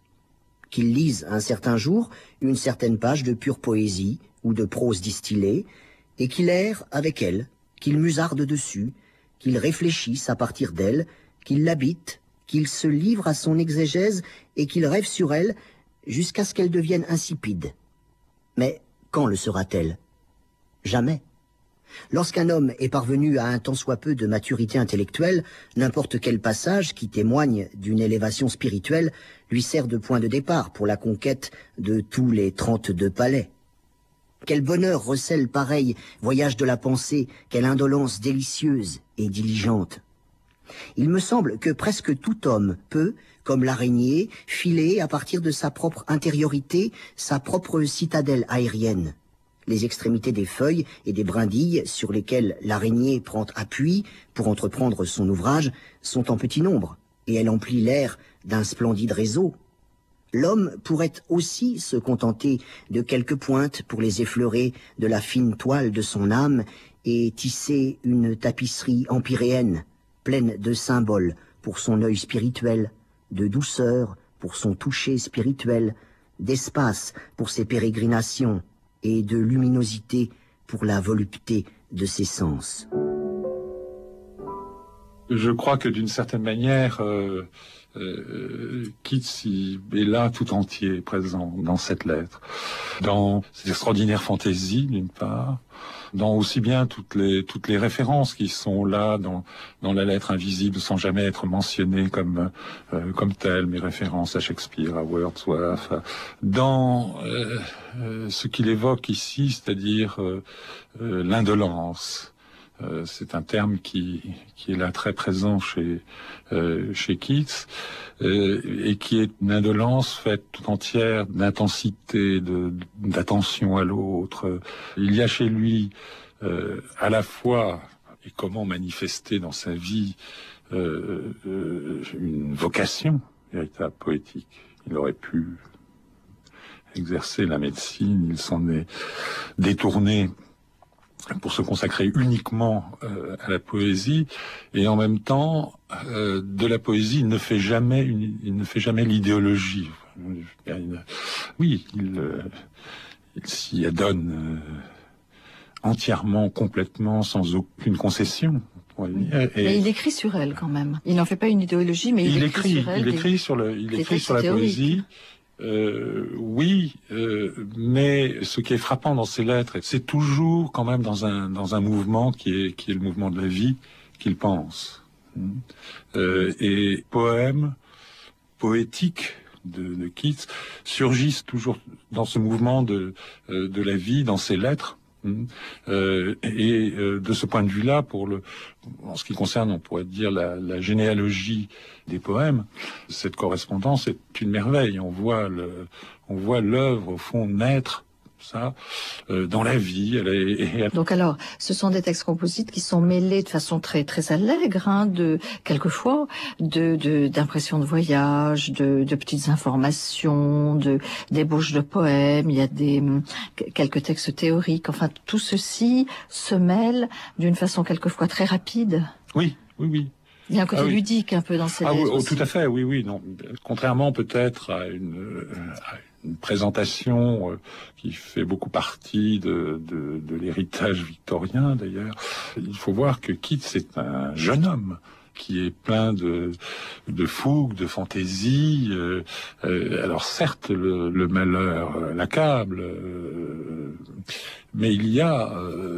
qu'il lise un certain jour une certaine page de pure poésie ou de prose distillée, et qu'il erre avec elle, qu'il musarde dessus, qu'il réfléchisse à partir d'elle, qu'il l'habite, qu'il se livre à son exégèse et qu'il rêve sur elle jusqu'à ce qu'elle devienne insipide. Mais quand le sera-t-elle? Jamais. Lorsqu'un homme est parvenu à un tant soit peu de maturité intellectuelle, n'importe quel passage qui témoigne d'une élévation spirituelle lui sert de point de départ pour la conquête de tous les 32 palais. Quel bonheur recèle pareil voyage de la pensée, quelle indolence délicieuse et diligente. Il me semble que presque tout homme peut, comme l'araignée, filer à partir de sa propre intériorité, sa propre citadelle aérienne. Les extrémités des feuilles et des brindilles sur lesquelles l'araignée prend appui pour entreprendre son ouvrage sont en petit nombre, et elle emplit l'air d'un splendide réseau. L'homme pourrait aussi se contenter de quelques pointes pour les effleurer de la fine toile de son âme et tisser une tapisserie empyréenne, pleine de symboles pour son œil spirituel, de douceur pour son toucher spirituel, d'espace pour ses pérégrinations et de luminosité pour la volupté de ses sens. Je crois que d'une certaine manière, Keats est là tout entier, présent dans cette lettre, dans cette extraordinaire fantaisie d'une part, dans aussi bien toutes les références qui sont là dans la lettre invisible sans jamais être mentionnées comme telles, mes références à Shakespeare, à Wordsworth, dans ce qu'il évoque ici, c'est-à-dire l'indolence. C'est un terme qui est là très présent chez Keats et qui est une indolence faite tout entière d'intensité, d'attention à l'autre. Il y a chez lui à la fois, et comment manifester dans sa vie, une vocation véritable poétique. Il aurait pu exercer la médecine, il s'en est détourné pour se consacrer uniquement à la poésie, et en même temps, de la poésie, il ne fait jamais l'idéologie. Oui, il s'y adonne entièrement, complètement, sans aucune concession. Mais il écrit sur elle quand même. Il n'en fait pas une idéologie, mais il écrit sur elle. Il écrit sur la poésie. Oui, mais ce qui est frappant dans ces lettres, c'est toujours quand même dans un mouvement qui est le mouvement de la vie qu'il pense. Et poèmes poétiques de Keats surgissent toujours dans ce mouvement de la vie, dans ses lettres. Et de ce point de vue-là, en ce qui concerne, on pourrait dire, la généalogie des poèmes, cette correspondance est une merveille. On voit l'œuvre, au fond, naître, dans la vie. Donc alors, ce sont des textes composites qui sont mêlés de façon très très allègre, quelquefois d'impressions de voyage, de petites informations, d'ébauches de poèmes. Il y a quelques textes théoriques. Enfin, tout ceci se mêle d'une façon quelquefois très rapide. Oui. Il y a un côté ludique un peu dans ces lettres. Oui, tout à fait, oui. Non. Contrairement peut-être à une présentation qui fait beaucoup partie de l'héritage victorien d'ailleurs. Il faut voir que Keats est un jeune homme qui est plein de fougue, de fantaisie. Alors certes, le malheur l'accable, mais il y a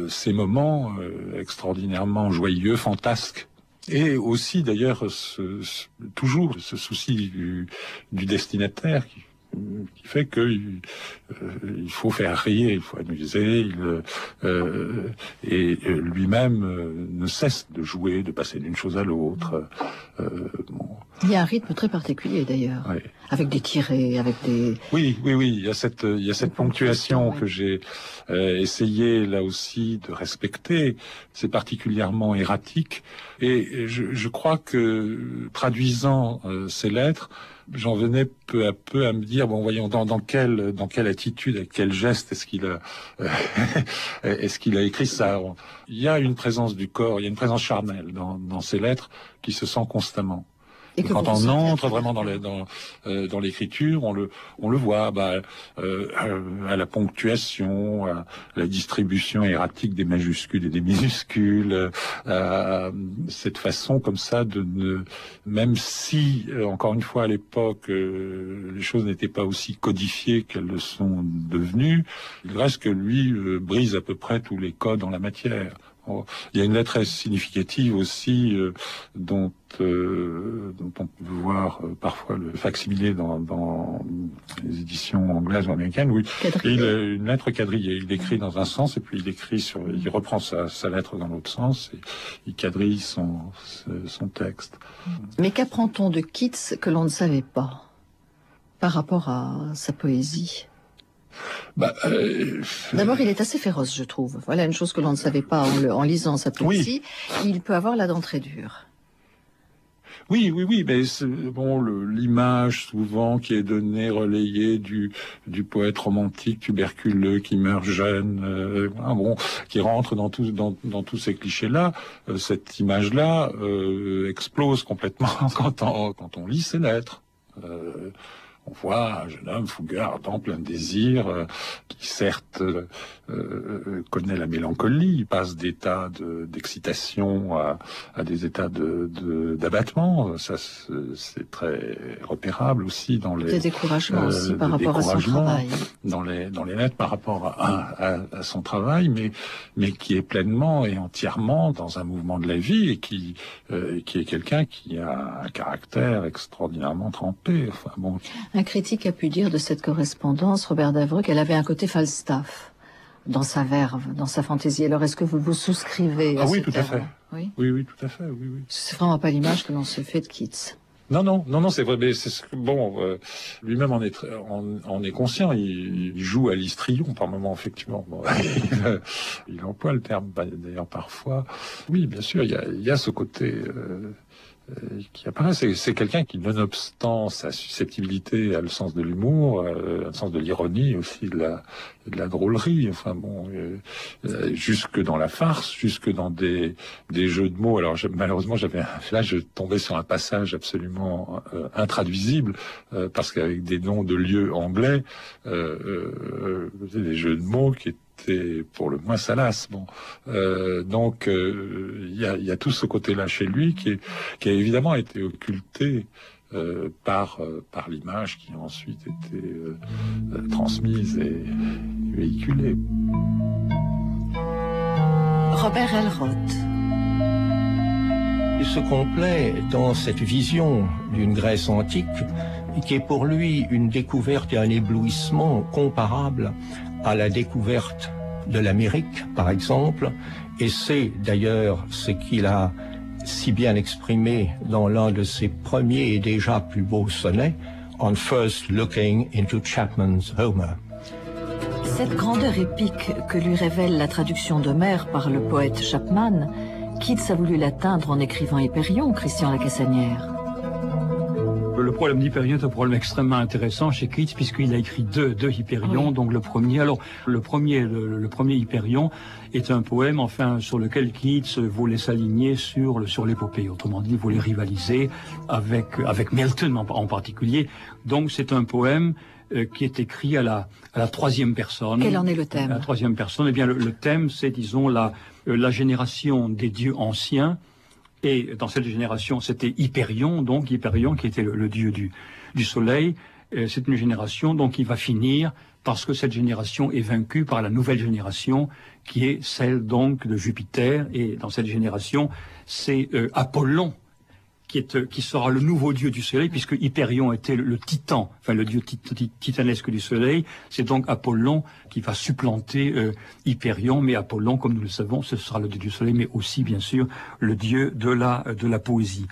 ces moments extraordinairement joyeux, fantasques. Et aussi d'ailleurs toujours ce souci du destinataire qui fait que il faut faire rire, il faut amuser, et lui-même ne cesse de jouer, de passer d'une chose à l'autre. Il y a un rythme très particulier d'ailleurs, oui. Avec des tirés, avec des... Oui, il y a cette ponctuation que j'ai essayé là aussi de respecter. C'est particulièrement erratique, et je crois que traduisant ces lettres, j'en venais peu à peu à me dire, bon, voyons, dans quelle attitude, avec quel geste est-ce qu'il a écrit ça. Il y a une présence du corps, il y a une présence charnelle dans ces lettres qui se sent constamment. Et quand on entre vraiment dans l'écriture, on le voit à la ponctuation, à la distribution erratique des majuscules et des minuscules, cette façon comme ça même si, encore une fois à l'époque, les choses n'étaient pas aussi codifiées qu'elles le sont devenues, il reste que lui brise à peu près tous les codes en la matière. Il y a une lettre très significative aussi dont on peut voir parfois le facsimilé dans les éditions anglaises ou américaines. Oui, une lettre quadrillée. Il écrit dans un sens et puis il reprend sa lettre dans l'autre sens et il quadrille son texte. Mais qu'apprend-on de Keats que l'on ne savait pas par rapport à sa poésie? D'abord, il est assez féroce, je trouve. Voilà une chose que l'on ne savait pas en lisant sa poésie. Oui. Il peut avoir la dent très dure. Oui, mais l'image souvent qui est donnée, relayée du poète romantique tuberculeux qui meurt jeune, qui rentre dans tous ces clichés-là, cette image-là explose complètement quand on lit ses lettres. On voit un jeune homme fougueux, ardent, plein de désirs, qui certes connaît la mélancolie, il passe d'états d'excitation à des états d'abattement. Ça, c'est très repérable aussi dans les... Des découragements aussi par rapport à son travail. Dans les lettres par rapport à son travail, mais qui est pleinement et entièrement dans un mouvement de la vie et qui est quelqu'un qui a un caractère extraordinairement trempé. Enfin, bon... Un critique a pu dire de cette correspondance, Robert Davreux, qu'elle avait un côté Falstaff dans sa verve, dans sa fantaisie. Alors, est-ce que vous vous souscrivez à oui, ce tout à fait. Oui, tout à fait. Oui. C'est vraiment pas l'image que l'on se fait de Keats. Non, c'est vrai. Mais lui-même en est conscient. Il joue à l'histrion par moment, effectivement. Il emploie le terme d'ailleurs parfois. Oui, bien sûr, il y a ce côté. Qui apparaît, c'est quelqu'un qui, nonobstant sa susceptibilité, a le sens de l'humour, le sens de l'ironie aussi, de la drôlerie, jusque dans la farce, jusque dans des jeux de mots. Alors malheureusement, je tombais sur un passage absolument intraduisible, parce qu'avec des noms de lieux anglais, des jeux de mots qui étaient pour le moins salace. Donc il y a tout ce côté-là chez lui qui a évidemment été occulté par l'image qui a ensuite été transmise et véhiculée. Robert Elroth. Il se complaît dans cette vision d'une Grèce antique qui est pour lui une découverte et un éblouissement comparable à la découverte de l'Amérique, par exemple, et c'est d'ailleurs ce qu'il a si bien exprimé dans l'un de ses premiers et déjà plus beaux sonnets, On First Looking into Chapman's Homer. Cette grandeur épique que lui révèle la traduction d'Homère par le poète Chapman, Keats a voulu l'atteindre en écrivant Hyperion, Christian Lacassanière. Le problème d'Hyperion est un problème extrêmement intéressant chez Keats puisqu'il a écrit deux Hyperions. Oui. Donc le premier Hyperion est un poème sur lequel Keats voulait s'aligner sur l'épopée. Autrement dit, il voulait rivaliser avec Milton en particulier. Donc c'est un poème qui est écrit à la troisième personne. Quel en est le thème? À la troisième personne, eh bien le thème c'est, disons, la génération des dieux anciens. Et dans cette génération, c'était Hyperion qui était le dieu du soleil. C'est une génération donc qui va finir parce que cette génération est vaincue par la nouvelle génération qui est celle donc de Jupiter. Et dans cette génération, c'est Apollon qui sera le nouveau dieu du soleil, puisque Hyperion était le titan, le dieu titanesque du soleil. C'est donc Apollon qui va supplanter Hyperion, mais Apollon, comme nous le savons, ce sera le dieu du soleil, mais aussi, bien sûr, le dieu de la poésie.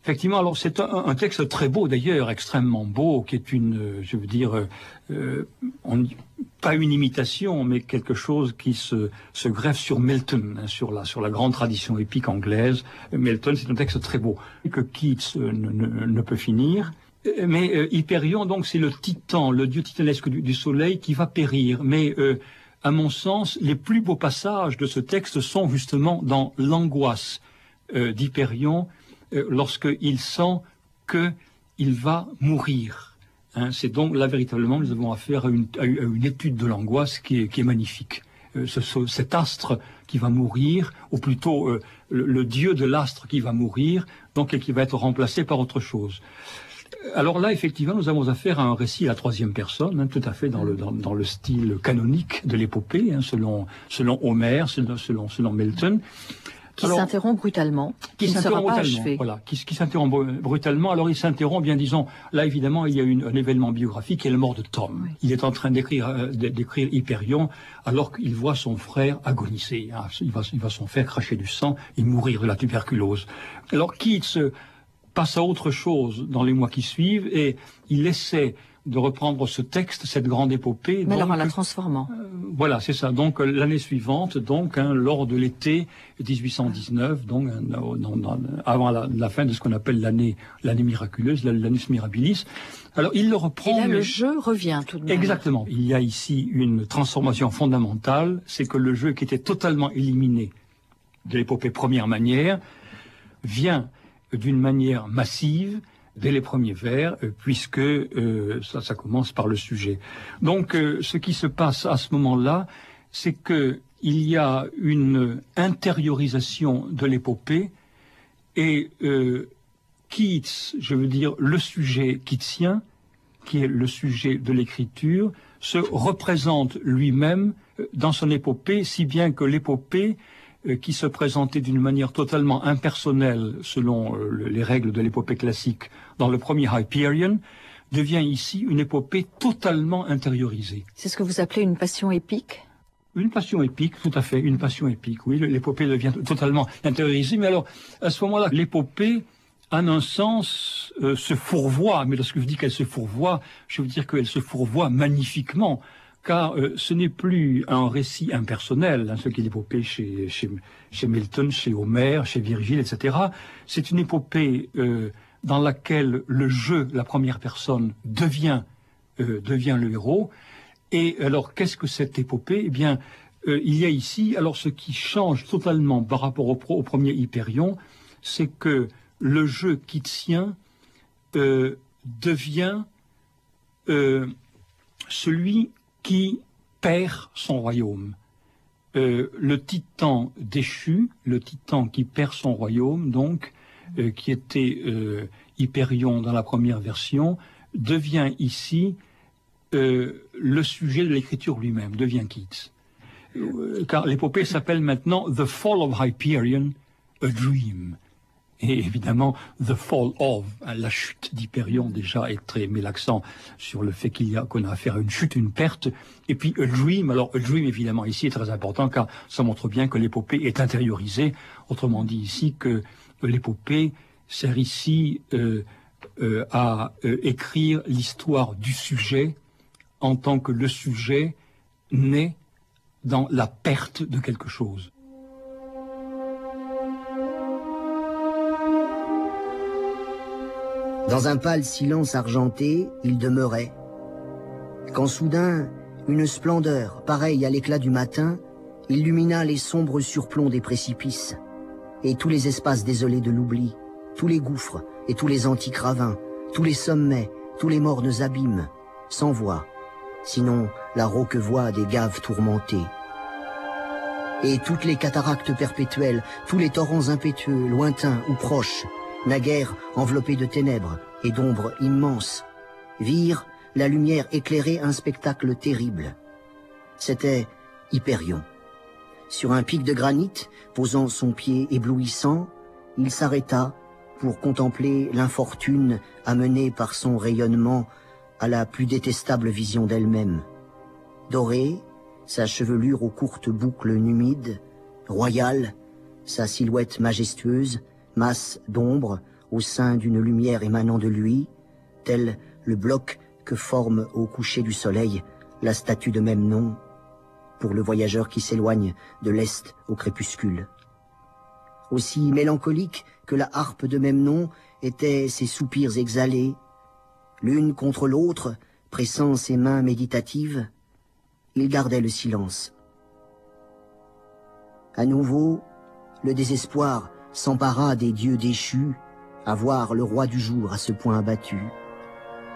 Effectivement, alors c'est un texte très beau d'ailleurs, extrêmement beau, qui est pas une imitation, mais quelque chose qui se greffe sur Milton, sur la grande tradition épique anglaise. Milton, c'est un texte très beau, que Keats ne peut finir. Mais Hyperion, donc, c'est le titan, le dieu titanesque du soleil qui va périr. Mais à mon sens, les plus beaux passages de ce texte sont justement dans l'angoisse d'Hyperion, lorsqu'il sent qu'il va mourir. Hein, c'est donc là véritablement nous avons affaire à une étude de l'angoisse qui est magnifique. Cet astre qui va mourir, ou plutôt le dieu de l'astre qui va mourir, donc et qui va être remplacé par autre chose. Alors là, effectivement, nous avons affaire à un récit à la troisième personne, hein, tout à fait dans le style canonique de l'épopée, hein, selon Homère, selon Milton. Qui s'interrompt brutalement, qui ne sera pas achevé. Voilà, qui s'interrompt brutalement. Alors il s'interrompt, bien disons, là évidemment il y a un événement biographique qui est la mort de Tom. Oui. Il est en train d'écrire Hyperion alors qu'il voit son frère agoniser. Il va son frère cracher du sang et mourir de la tuberculose. Alors Keats passe à autre chose dans les mois qui suivent et il essaie de reprendre ce texte, cette grande épopée. Mais alors en la transformant. Voilà, c'est ça. Donc l'année suivante, donc lors de l'été 1819, donc avant la fin de ce qu'on appelle l'année miraculeuse, l'annus mirabilis. Alors il le reprend. Et là le jeu revient tout de même. Exactement. Il y a ici une transformation fondamentale, c'est que le jeu qui était totalement éliminé de l'épopée première manière vient d'une manière massive dès les premiers vers, puisque ça commence par le sujet. Donc, ce qui se passe à ce moment-là, c'est que il y a une intériorisation de l'épopée et Keats, je veux dire le sujet keatsien, qui est le sujet de l'écriture, se représente lui-même dans son épopée, si bien que l'épopée qui se présentait d'une manière totalement impersonnelle selon les règles de l'épopée classique dans le premier Hyperion, devient ici une épopée totalement intériorisée. C'est ce que vous appelez une passion épique ? Une passion épique, tout à fait, une passion épique, oui, l'épopée devient totalement intériorisée, mais alors, à ce moment-là, l'épopée, en un sens, se fourvoie, mais lorsque je dis qu'elle se fourvoie, je veux dire qu'elle se fourvoie magnifiquement, car ce n'est plus un récit impersonnel, hein, ce qui est l'épopée chez Milton, chez Homère, chez Virgile, etc. C'est une épopée dans laquelle le jeu, la première personne, devient le héros. Et alors, qu'est-ce que cette épopée ? Eh bien, il y a ici, alors ce qui change totalement par rapport au premier Hyperion, c'est que le jeu keatsien devient celui qui perd son royaume. Le titan déchu, le titan qui perd son royaume, donc, qui était Hyperion dans la première version, devient ici le sujet de l'écriture lui-même, devient Keats. Car l'épopée s'appelle maintenant The Fall of Hyperion, a Dream. Et évidemment, The Fall of, la chute d'Hyperion déjà est très, met l'accent sur le fait qu'on a affaire à une chute, une perte. Et puis A Dream, alors A Dream évidemment ici est très important car ça montre bien que l'épopée est intériorisée. Autrement dit ici que l'épopée sert ici à écrire l'histoire du sujet en tant que le sujet naît dans la perte de quelque chose. Dans un pâle silence argenté, il demeurait. Quand soudain, une splendeur, pareille à l'éclat du matin, illumina les sombres surplombs des précipices, et tous les espaces désolés de l'oubli, tous les gouffres et tous les antiques ravins, tous les sommets, tous les mornes abîmes, sans voix, sinon la rauque voix des gaves tourmentées. Et toutes les cataractes perpétuelles, tous les torrents impétueux, lointains ou proches, naguère enveloppés de ténèbres et d'ombres immenses, virent la lumière éclairer un spectacle terrible. C'était Hyperion. Sur un pic de granit, posant son pied éblouissant, il s'arrêta pour contempler l'infortune amenée par son rayonnement à la plus détestable vision d'elle-même. Dorée, sa chevelure aux courtes boucles numides, royale, sa silhouette majestueuse, masse d'ombre au sein d'une lumière émanant de lui, tel le bloc que forme au coucher du soleil la statue de même nom, pour le voyageur qui s'éloigne de l'est au crépuscule. Aussi mélancolique que la harpe de même nom étaient ses soupirs exhalés, l'une contre l'autre, pressant ses mains méditatives, il gardait le silence. À nouveau, le désespoir s'empara des dieux déchus, à voir le roi du jour à ce point abattu,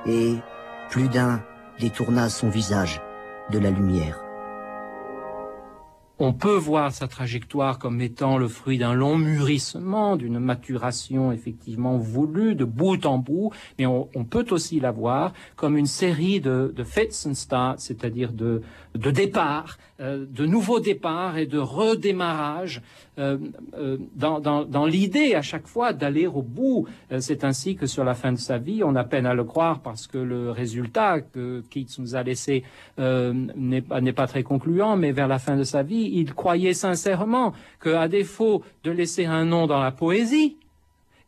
et plus d'un détourna son visage de la lumière. On peut voir sa trajectoire comme étant le fruit d'un long mûrissement, d'une maturation effectivement voulue de bout en bout, mais on peut aussi la voir comme une série de fits and starts, c'est-à-dire de départs, de nouveaux départs et de redémarrages, dans l'idée à chaque fois d'aller au bout. C'est ainsi que sur la fin de sa vie, on a peine à le croire parce que le résultat que Keats nous a laissé n'est pas très concluant, mais vers la fin de sa vie, il croyait sincèrement qu'à défaut de laisser un nom dans la poésie,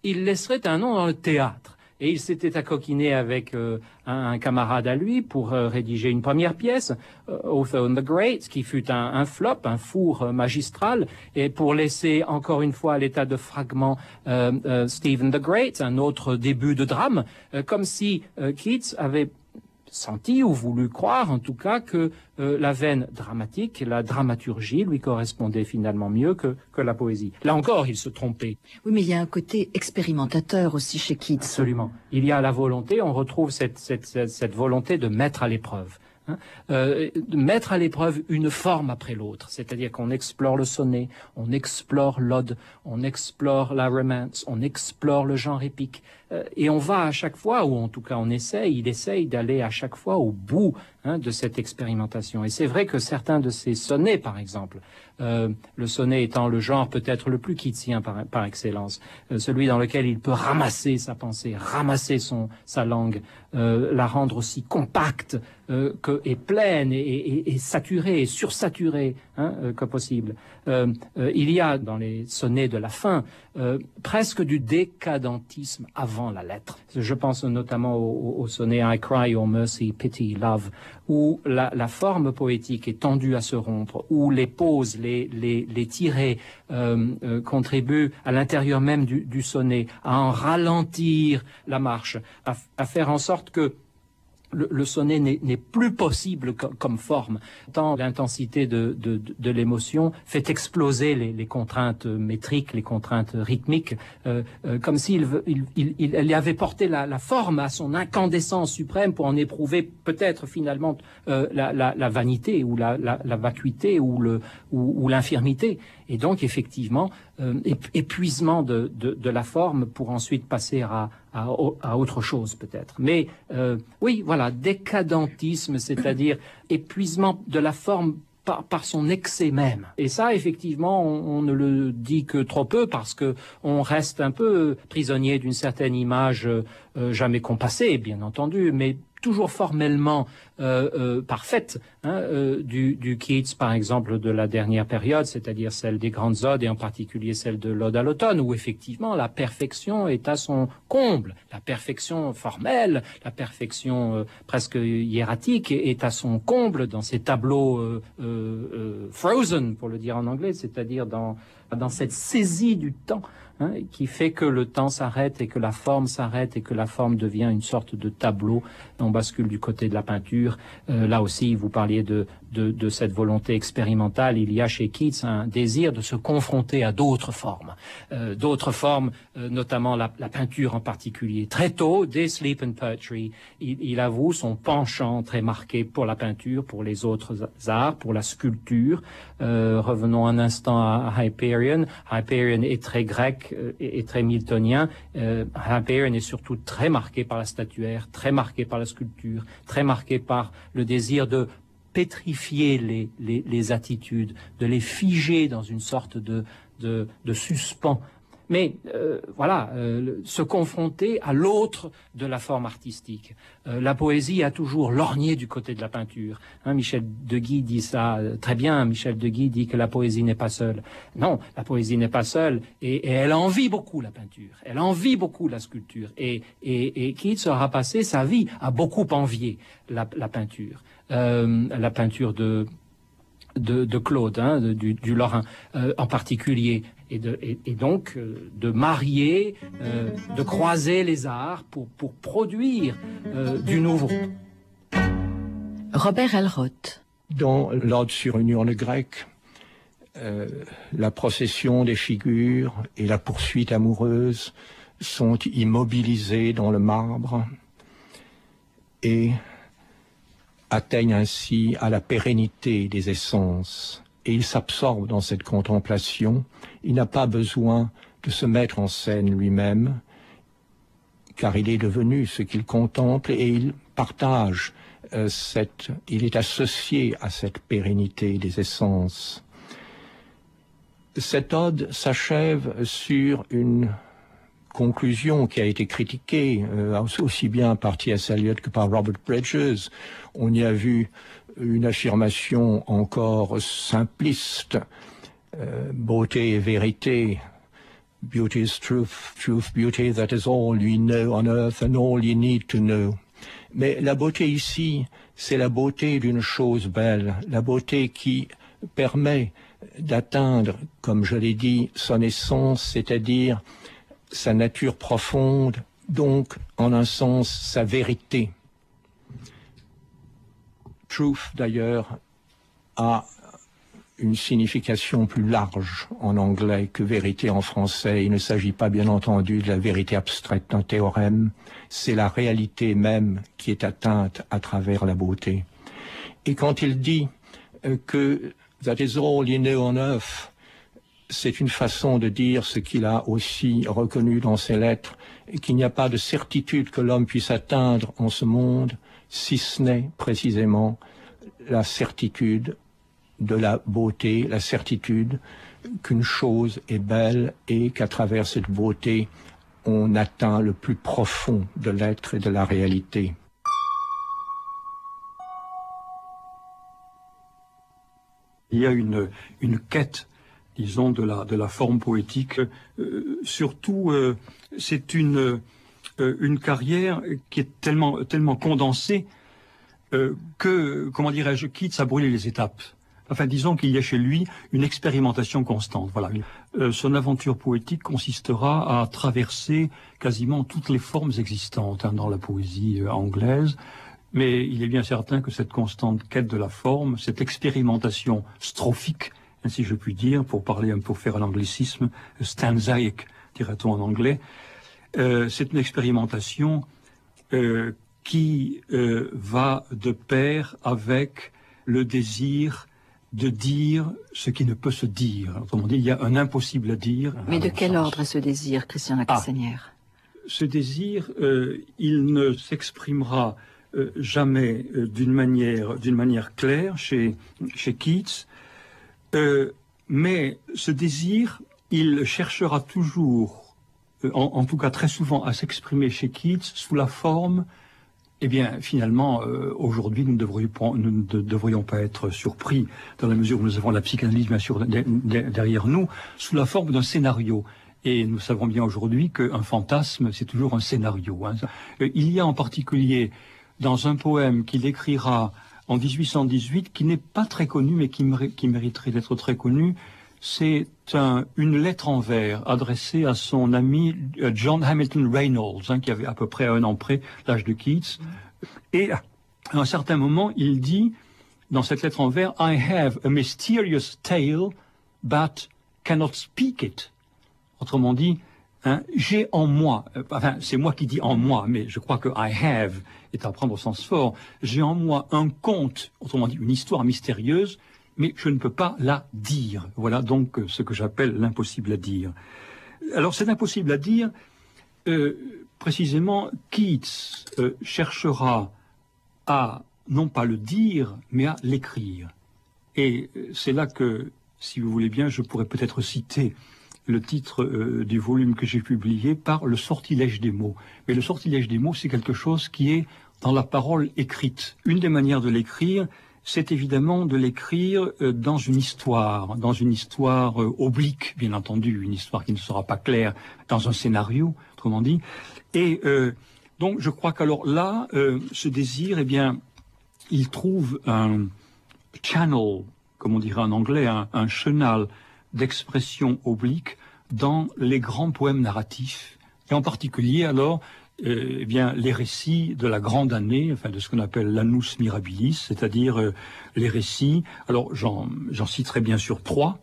il laisserait un nom dans le théâtre. Et il s'était accoquiné avec un camarade à lui pour rédiger une première pièce, Othello the Great, qui fut un flop, un four magistral, et pour laisser encore une fois à l'état de fragment Stephen the Great, un autre début de drame, comme si Keats avait senti ou voulu croire en tout cas que la veine dramatique, la dramaturgie lui correspondait finalement mieux que la poésie. Là encore, il se trompait. Oui, mais il y a un côté expérimentateur aussi chez Keats. Absolument. Il y a la volonté, on retrouve cette volonté de mettre à l'épreuve. De mettre à l'épreuve une forme après l'autre, c'est-à-dire qu'on explore le sonnet, on explore l'ode, on explore la romance, on explore le genre épique, et on va à chaque fois, ou en tout cas il essaye d'aller à chaque fois au bout de cette expérimentation. Et c'est vrai que certains de ces sonnets, par exemple, le sonnet étant le genre peut-être le plus keatsien par excellence, celui dans lequel il peut ramasser sa pensée, ramasser sa langue, la rendre aussi compacte et pleine et saturée et sursaturée que possible. Il y a dans les sonnets de la fin presque du décadentisme avant la lettre. Je pense notamment au sonnet I Cry, Oh Mercy, Pity, Love, où la forme poétique est tendue à se rompre, où les pauses, les tirets contribuent à l'intérieur même du sonnet à en ralentir la marche, à faire en sorte que le sonnet n'est plus possible comme forme, tant l'intensité de l'émotion fait exploser les contraintes métriques, les contraintes rythmiques, comme s'il il avait porté la forme à son incandescence suprême pour en éprouver peut-être finalement la vanité ou la vacuité ou l'infirmité. Et donc effectivement, épuisement de la forme pour ensuite passer à autre chose peut-être. Mais oui, voilà, décadentisme, c'est-à-dire épuisement de la forme par son excès même. Et ça, effectivement, on ne le dit que trop peu parce que on reste un peu prisonnier d'une certaine image jamais compassée, bien entendu, mais toujours formellement parfaite du Keats, par exemple, de la dernière période, c'est-à-dire celle des grandes odes et en particulier celle de l'Ode à l'automne, où effectivement la perfection est à son comble. La perfection formelle, la perfection presque hiératique est à son comble dans ces tableaux frozen, pour le dire en anglais, c'est-à-dire dans cette saisie du temps, qui fait que le temps s'arrête et que la forme s'arrête et que la forme devient une sorte de tableau. On bascule du côté de la peinture. Là aussi, vous parliez de cette volonté expérimentale. Il y a chez Keats un désir de se confronter à d'autres formes, notamment la peinture en particulier. Très tôt, dès Sleep and Poetry, il avoue son penchant très marqué pour la peinture, pour les autres arts, pour la sculpture. Revenons un instant à Hyperion. Hyperion est très grec et très miltonien. Hyperion est surtout très marqué par la statuaire, très marqué par la sculpture, très marqué par le désir de pétrifier les attitudes, de les figer dans une sorte de suspens. Mais voilà, se confronter à l'autre de la forme artistique. La poésie a toujours lorgné du côté de la peinture. Michel de Guy dit ça très bien. Michel de Guy dit que la poésie n'est pas seule. Non, la poésie n'est pas seule et elle envie beaucoup la peinture. Elle envie beaucoup la sculpture. Et Keats aura passé sa vie à beaucoup envier la peinture. La peinture de Claude, du Lorrain en particulier. Et donc de marier, de croiser les arts pour produire du nouveau. Robert Elroth. Dans l'Ode sur une urne grecque, la procession des figures et la poursuite amoureuse sont immobilisés dans le marbre et atteignent ainsi à la pérennité des essences. Et il s'absorbe dans cette contemplation. Il n'a pas besoin de se mettre en scène lui-même, car il est devenu ce qu'il contemple et il partage il est associé à cette pérennité des essences. Cette ode s'achève sur une conclusion qui a été critiquée aussi bien par T.S. Eliot que par Robert Bridges. On y a vu une affirmation encore simpliste, beauté et vérité. Beauty is truth, truth, beauty, that is all we know on earth and all you need to know. Mais la beauté ici, c'est la beauté d'une chose belle, la beauté qui permet d'atteindre, comme je l'ai dit, son essence, c'est-à-dire sa nature profonde, donc en un sens sa vérité. Truth, d'ailleurs, a une signification plus large en anglais que vérité en français. Il ne s'agit pas, bien entendu, de la vérité abstraite d'un théorème. C'est la réalité même qui est atteinte à travers la beauté. Et quand il dit que « that is all you know on earth », c'est une façon de dire ce qu'il a aussi reconnu dans ses lettres, qu'il n'y a pas de certitude que l'homme puisse atteindre en ce monde, si ce n'est précisément la certitude de la beauté, la certitude qu'une chose est belle et qu'à travers cette beauté, on atteint le plus profond de l'être et de la réalité. Il y a une quête, disons, de la forme poétique. Surtout, c'est une carrière qui est tellement condensée que, comment dirais-je, Keats a brûlé les étapes. Enfin, disons qu'il y a chez lui une expérimentation constante. Voilà. Son aventure poétique consistera à traverser quasiment toutes les formes existantes dans la poésie anglaise. Mais il est bien certain que cette constante quête de la forme, cette expérimentation strophique, si je puis dire, pour faire un anglicisme, stanzaic, dirait-on en anglais, c'est une expérimentation qui va de pair avec le désir de dire ce qui ne peut se dire. Autrement dit, il y a un impossible à dire. Mais de quel ordre est ce désir, Christian Lacassanière? Ce désir, il ne s'exprimera jamais d'une manière claire chez Keats, mais ce désir, il cherchera toujours, en tout cas très souvent, à s'exprimer chez Keats sous la forme. Eh bien, finalement, aujourd'hui, nous ne devrions pas être surpris, dans la mesure où nous avons la psychanalyse, bien sûr, derrière nous, sous la forme d'un scénario. Et nous savons bien aujourd'hui qu'un fantasme, c'est toujours un scénario. Il y a en particulier, dans un poème qu'il écrira en 1818, qui n'est pas très connu, mais qui mériterait d'être très connu, c'est une lettre en vers adressée à son ami John Hamilton Reynolds, qui avait à peu près 1 an près l'âge de Keats. Et à un certain moment, il dit, dans cette lettre en vers, « I have a mysterious tale, but cannot speak it ». Autrement dit, j'ai en moi, enfin c'est moi qui dis en moi, mais je crois que I have est à prendre au sens fort, j'ai en moi un conte, autrement dit une histoire mystérieuse, mais je ne peux pas la dire. Voilà donc ce que j'appelle l'impossible à dire. Alors cet impossible à dire, précisément, Keats cherchera à, non pas le dire, mais à l'écrire. Et c'est là que, si vous voulez bien, je pourrais peut-être citer le titre du volume que j'ai publié par le sortilège des mots. Mais le sortilège des mots, c'est quelque chose qui est dans la parole écrite. Une des manières de l'écrire, c'est évidemment de l'écrire dans une histoire oblique, bien entendu, une histoire qui ne sera pas claire, dans un scénario, autrement dit. Et donc, je crois qu'alors là, ce désir, eh bien, il trouve un channel, comme on dirait en anglais, un chenal d'expression oblique dans les grands poèmes narratifs, et en particulier alors eh bien les récits de la grande année, enfin de ce qu'on appelle l'annus mirabilis, c'est-à-dire les récits. Alors j'en citerai bien sûr 3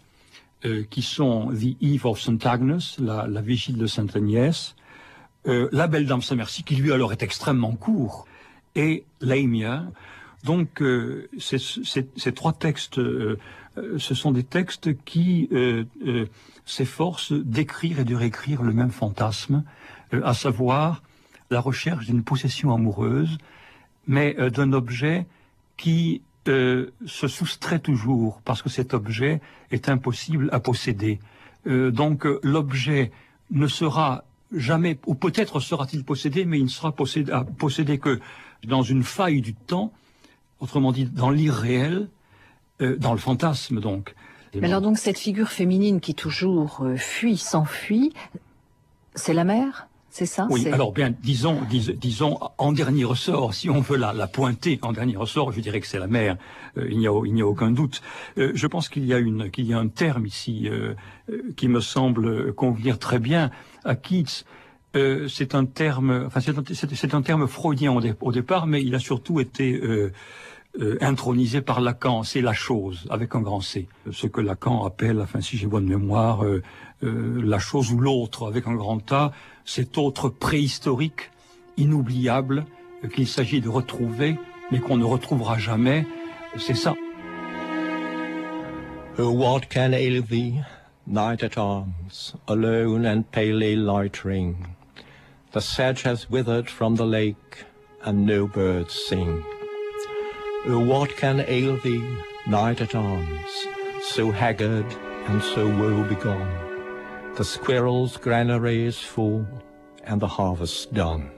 qui sont The Eve of St. Agnes, la vigile de Sainte Agnès, La Belle Dame sans merci, qui lui alors est extrêmement court, et Lamia. Donc ces trois textes, ce sont des textes qui s'efforcent d'écrire et de réécrire le même fantasme, à savoir la recherche d'une possession amoureuse, mais d'un objet qui se soustrait toujours, parce que cet objet est impossible à posséder. Donc l'objet ne sera jamais, ou peut-être sera-t-il possédé, mais il ne sera possédé que dans une faille du temps, autrement dit dans l'irréel, dans le fantasme donc. Mais alors donc cette figure féminine qui toujours fuit, s'enfuit, c'est la mère, c'est ça? Oui, alors bien, disons en dernier ressort, si on veut la pointer en dernier ressort, je dirais que c'est la mère, il n'y a aucun doute. Je pense qu'il y a un terme ici qui me semble convenir très bien à Keats. C'est un terme, enfin c'est un terme freudien au départ, mais il a surtout été intronisé par Lacan. C'est la chose avec un grand C, ce que Lacan appelle, enfin si j'ai bonne mémoire, la chose ou l'autre avec un grand A, cet autre préhistorique, inoubliable, qu'il s'agit de retrouver, mais qu'on ne retrouvera jamais. C'est ça. What can ail thee, night at arms, alone and palely loitering? The sedge has withered from the lake, and no birds sing. What can ail thee, night at arms, so haggard and so woe-begone? The squirrel's granary is full, and the harvest done.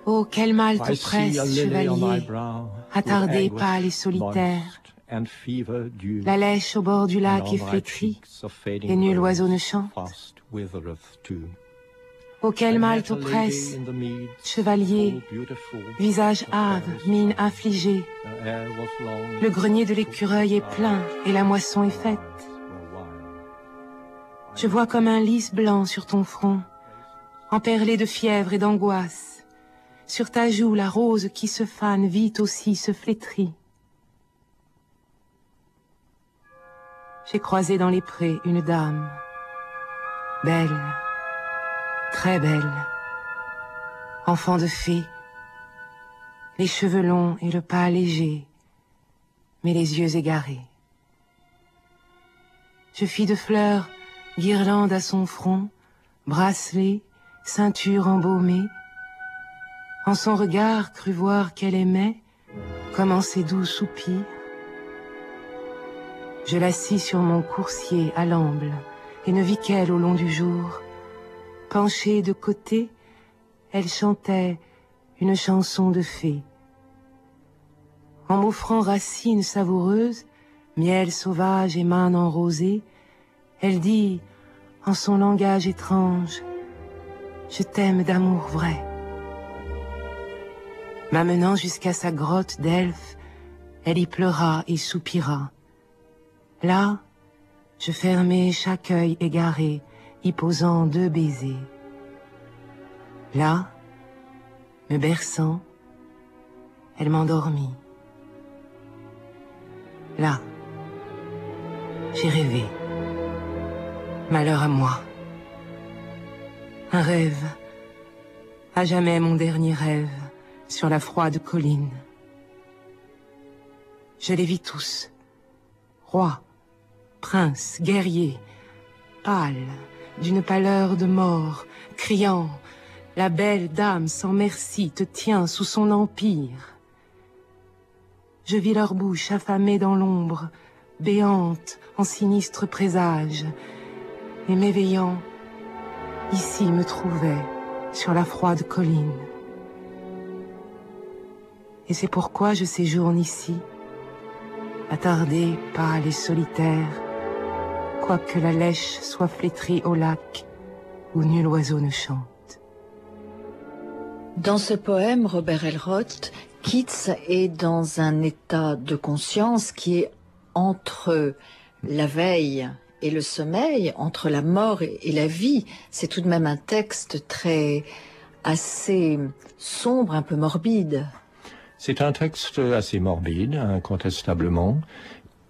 Oh, quel mal te presse, chevalier, attardé, pâle et solitaire. La lèche au bord du lac est flétrie, et nul oiseau ne chante. Oh, quel mal t'oppresse, chevalier, visage hâve, mine affligée. Le grenier de l'écureuil est plein et la moisson est faite. Je vois comme un lys blanc sur ton front, emperlé de fièvre et d'angoisse. Sur ta joue, la rose qui se fane vite aussi se flétrit. J'ai croisé dans les prés une dame, belle, très belle, enfant de fée, les cheveux longs et le pas léger, mais les yeux égarés. Je fis de fleurs guirlande à son front, bracelet, ceinture embaumée. En son regard crut voir qu'elle aimait, comme en ses doux soupirs. Je l'assis sur mon coursier à l'amble, et ne vis qu'elle au long du jour. Penchée de côté, elle chantait une chanson de fée. En m'offrant racines savoureuses, miel sauvage et manne en rosée, elle dit, en son langage étrange, « Je t'aime d'amour vrai ». M'amenant jusqu'à sa grotte d'elfe, elle y pleura et soupira. Là, je fermai chaque œil égaré, y posant 2 baisers. Là, me berçant, elle m'endormit. Là, j'ai rêvé. Malheur à moi. Un rêve, à jamais mon dernier rêve, sur la froide colline. Je les vis tous, rois, princes, guerriers, pâles, d'une pâleur de mort, criant « La belle dame sans merci te tient sous son empire ». Je vis leur bouche affamée dans l'ombre, béante en sinistre présage, et m'éveillant, ici me trouvais, sur la froide colline. Et c'est pourquoi je séjourne ici, attardé, pâle et solitaire, quoique la lèche soit flétrie au lac, où nul oiseau ne chante. Dans ce poème, Robert Elroth, Keats est dans un état de conscience qui est entre la veille et le sommeil, entre la mort et la vie. C'est tout de même un texte assez sombre, un peu morbide. C'est un texte assez morbide, incontestablement.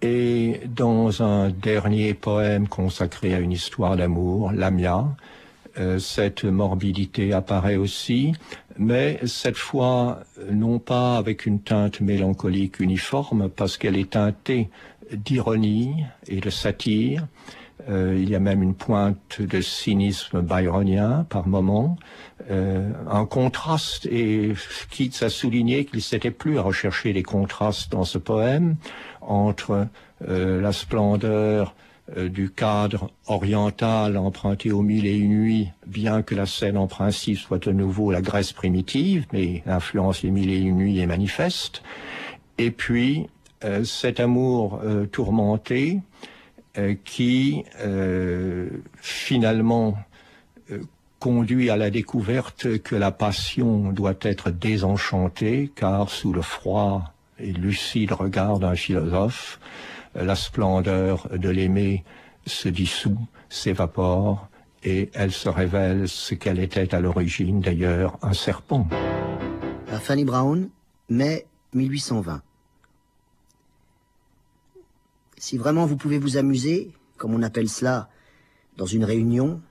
Et dans un dernier poème consacré à une histoire d'amour, Lamia, cette morbidité apparaît aussi, mais cette fois non pas avec une teinte mélancolique uniforme, parce qu'elle est teintée d'ironie et de satire. Il y a même une pointe de cynisme byronien par moments, un contraste, et Keats a souligné qu'il ne s'était plus à rechercher les contrastes dans ce poème entre la splendeur du cadre oriental emprunté aux Mille et une nuits, bien que la scène en principe soit de nouveau la Grèce primitive, mais l'influence des Mille et une nuits est manifeste. Et puis cet amour tourmenté qui finalement conduit à la découverte que la passion doit être désenchantée, car sous le froid et lucide regard d'un philosophe, la splendeur de l'aimer se dissout, s'évapore, et elle se révèle ce qu'elle était à l'origine, d'ailleurs, un serpent. À Fanny Brown, mai 1820. Si vraiment vous pouvez vous amuser, comme on appelle cela, dans une réunion,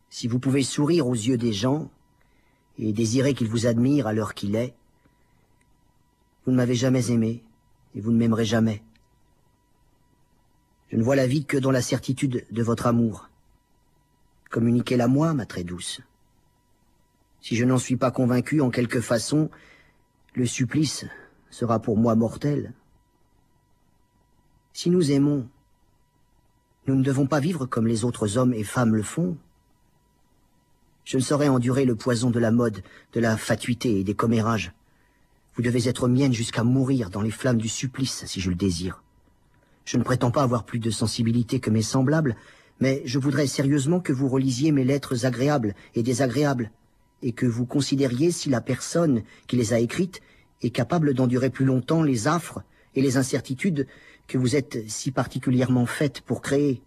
si vous pouvez sourire aux yeux des gens et désirer qu'ils vous admirent à l'heure qu'il est, vous ne m'avez jamais aimé et vous ne m'aimerez jamais. Je ne vois la vie que dans la certitude de votre amour. Communiquez-la moi, ma très douce. Si je n'en suis pas convaincu en quelque façon, le supplice sera pour moi mortel. Si nous aimons, nous ne devons pas vivre comme les autres hommes et femmes le font. Je ne saurais endurer le poison de la mode, de la fatuité et des commérages. Vous devez être mienne jusqu'à mourir dans les flammes du supplice, si je le désire. Je ne prétends pas avoir plus de sensibilité que mes semblables, mais je voudrais sérieusement que vous relisiez mes lettres agréables et désagréables, et que vous considériez si la personne qui les a écrites est capable d'endurer plus longtemps les affres et les incertitudes que vous êtes si particulièrement faite pour créer.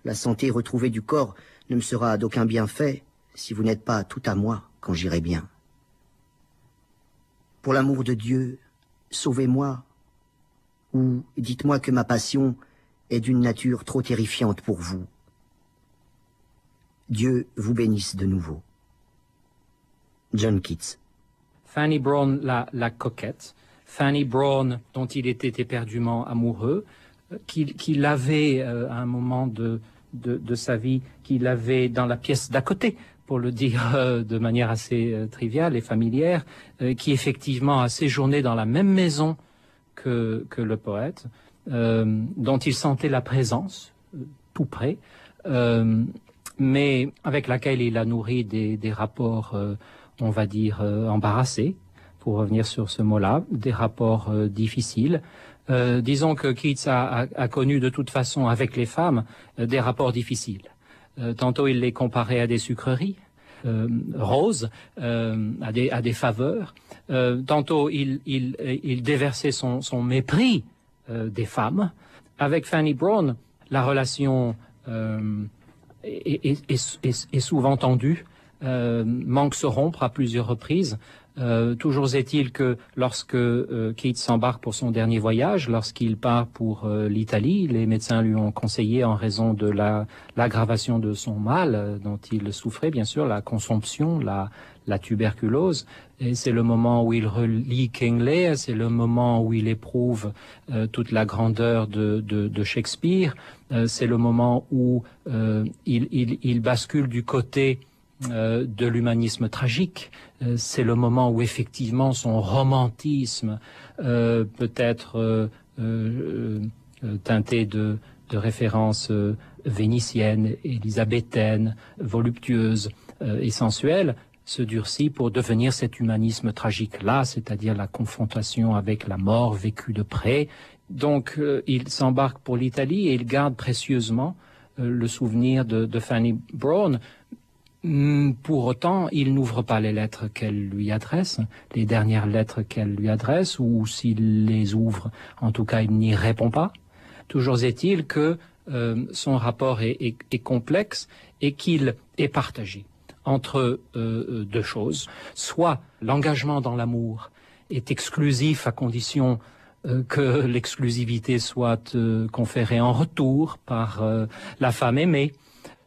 La santé retrouvée du corps ne me sera d'aucun bienfait si vous n'êtes pas tout à moi quand j'irai bien. Pour l'amour de Dieu, sauvez-moi, ou dites-moi que ma passion est d'une nature trop terrifiante pour vous. Dieu vous bénisse de nouveau. John Keats. Fanny Brown, la coquette. Fanny Brown, dont il était éperdument amoureux, qu'il avait à un moment de sa vie, qu'il avait dans la pièce d'à côté, pour le dire de manière assez triviale et familière, qui effectivement a séjourné dans la même maison que le poète, dont il sentait la présence tout près, mais avec laquelle il a nourri des rapports, on va dire, embarrassés, pour revenir sur ce mot-là, des rapports difficiles. Disons que Keats a connu de toute façon avec les femmes des rapports difficiles. Tantôt il les comparait à des sucreries roses, à des faveurs. Tantôt il déversait son mépris des femmes. Avec Fanny Brown, la relation est souvent tendue, manque se rompre à plusieurs reprises. Toujours est-il que lorsque Keats s'embarque pour son dernier voyage, lorsqu'il part pour l'Italie, les médecins lui ont conseillé, en raison de l'aggravation de son mal dont il souffrait, bien sûr, la consomption, la tuberculose, et c'est le moment où il relit King Lear, c'est le moment où il éprouve toute la grandeur de Shakespeare, c'est le moment où il bascule du côté de l'humanisme tragique. C'est le moment où effectivement son romantisme peut être teinté de références vénitiennes, élisabéthaines, voluptueuses et sensuelles, se durcit pour devenir cet humanisme tragique-là, c'est-à-dire la confrontation avec la mort vécue de près. Donc il s'embarque pour l'Italie et il garde précieusement le souvenir de Fanny Brown. Pour autant, il n'ouvre pas les lettres qu'elle lui adresse, les dernières lettres qu'elle lui adresse, ou s'il les ouvre, en tout cas, il n'y répond pas. Toujours est-il que son rapport est complexe et qu'il est partagé entre deux choses. Soit l'engagement dans l'amour est exclusif à condition que l'exclusivité soit conférée en retour par la femme aimée,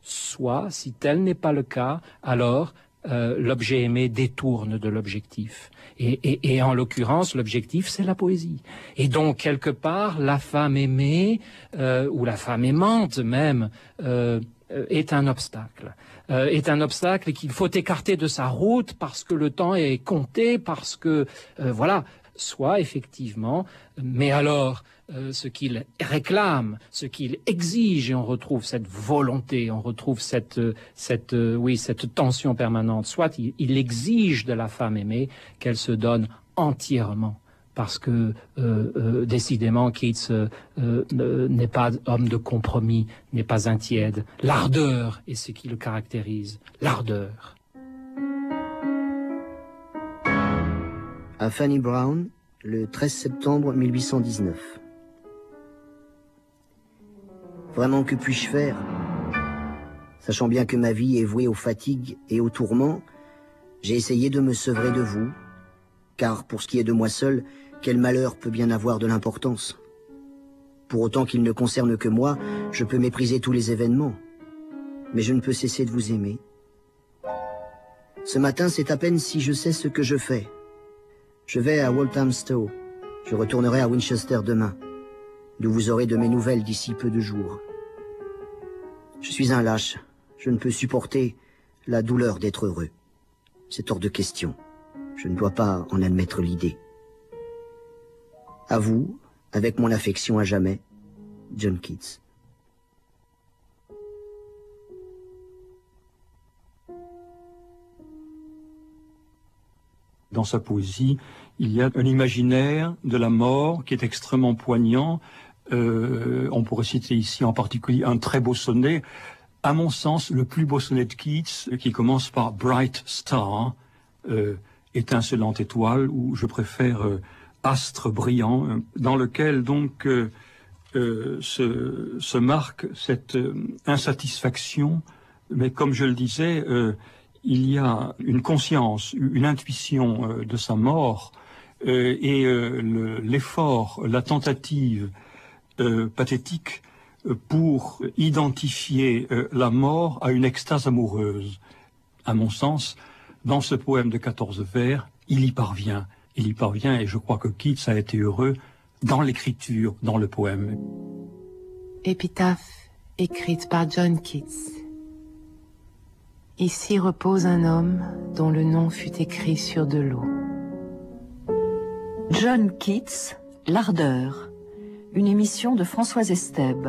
Soit, si tel n'est pas le cas, alors l'objet aimé détourne de l'objectif. Et en l'occurrence, l'objectif, c'est la poésie. Et donc, quelque part, la femme aimée, ou la femme aimante même, est un obstacle. Est un obstacle qu'il faut écarter de sa route parce que le temps est compté, parce que, voilà, soit effectivement, mais alors, ce qu'il réclame, ce qu'il exige, et on retrouve cette volonté, on retrouve cette tension permanente. Soit il exige de la femme aimée qu'elle se donne entièrement, parce que décidément Keats n'est pas homme de compromis, n'est pas un tiède. L'ardeur est ce qui le caractérise, l'ardeur. À Fanny Brown, le 13 septembre 1819. Vraiment, que puis-je faire? Sachant bien que ma vie est vouée aux fatigues et aux tourments, j'ai essayé de me sevrer de vous, car pour ce qui est de moi seul, quel malheur peut bien avoir de l'importance? Pour autant qu'il ne concerne que moi, je peux mépriser tous les événements, mais je ne peux cesser de vous aimer. Ce matin, c'est à peine si je sais ce que je fais. Je vais à Walthamstow, je retournerai à Winchester demain, d'où vous aurez de mes nouvelles d'ici peu de jours. Je suis un lâche, je ne peux supporter la douleur d'être heureux. C'est hors de question, je ne dois pas en admettre l'idée. À vous, avec mon affection à jamais, John Keats. Dans sa poésie, il y a un imaginaire de la mort qui est extrêmement poignant. On pourrait citer ici en particulier un très beau sonnet, à mon sens le plus beau sonnet de Keats, qui commence par Bright Star, étincelante étoile, ou je préfère astre brillant, dans lequel donc se marque cette insatisfaction, mais comme je le disais, il y a une conscience, une intuition de sa mort, et l'effort, la tentative pathétique pour identifier la mort à une extase amoureuse. À mon sens, dans ce poème de 14 vers, il y parvient, et je crois que Keats a été heureux dans l'écriture, dans le poème. Épitaphe écrite par John Keats. Ici repose un homme dont le nom fut écrit sur de l'eau. John Keats, l'ardeur. Une émission de Françoise Estèbe.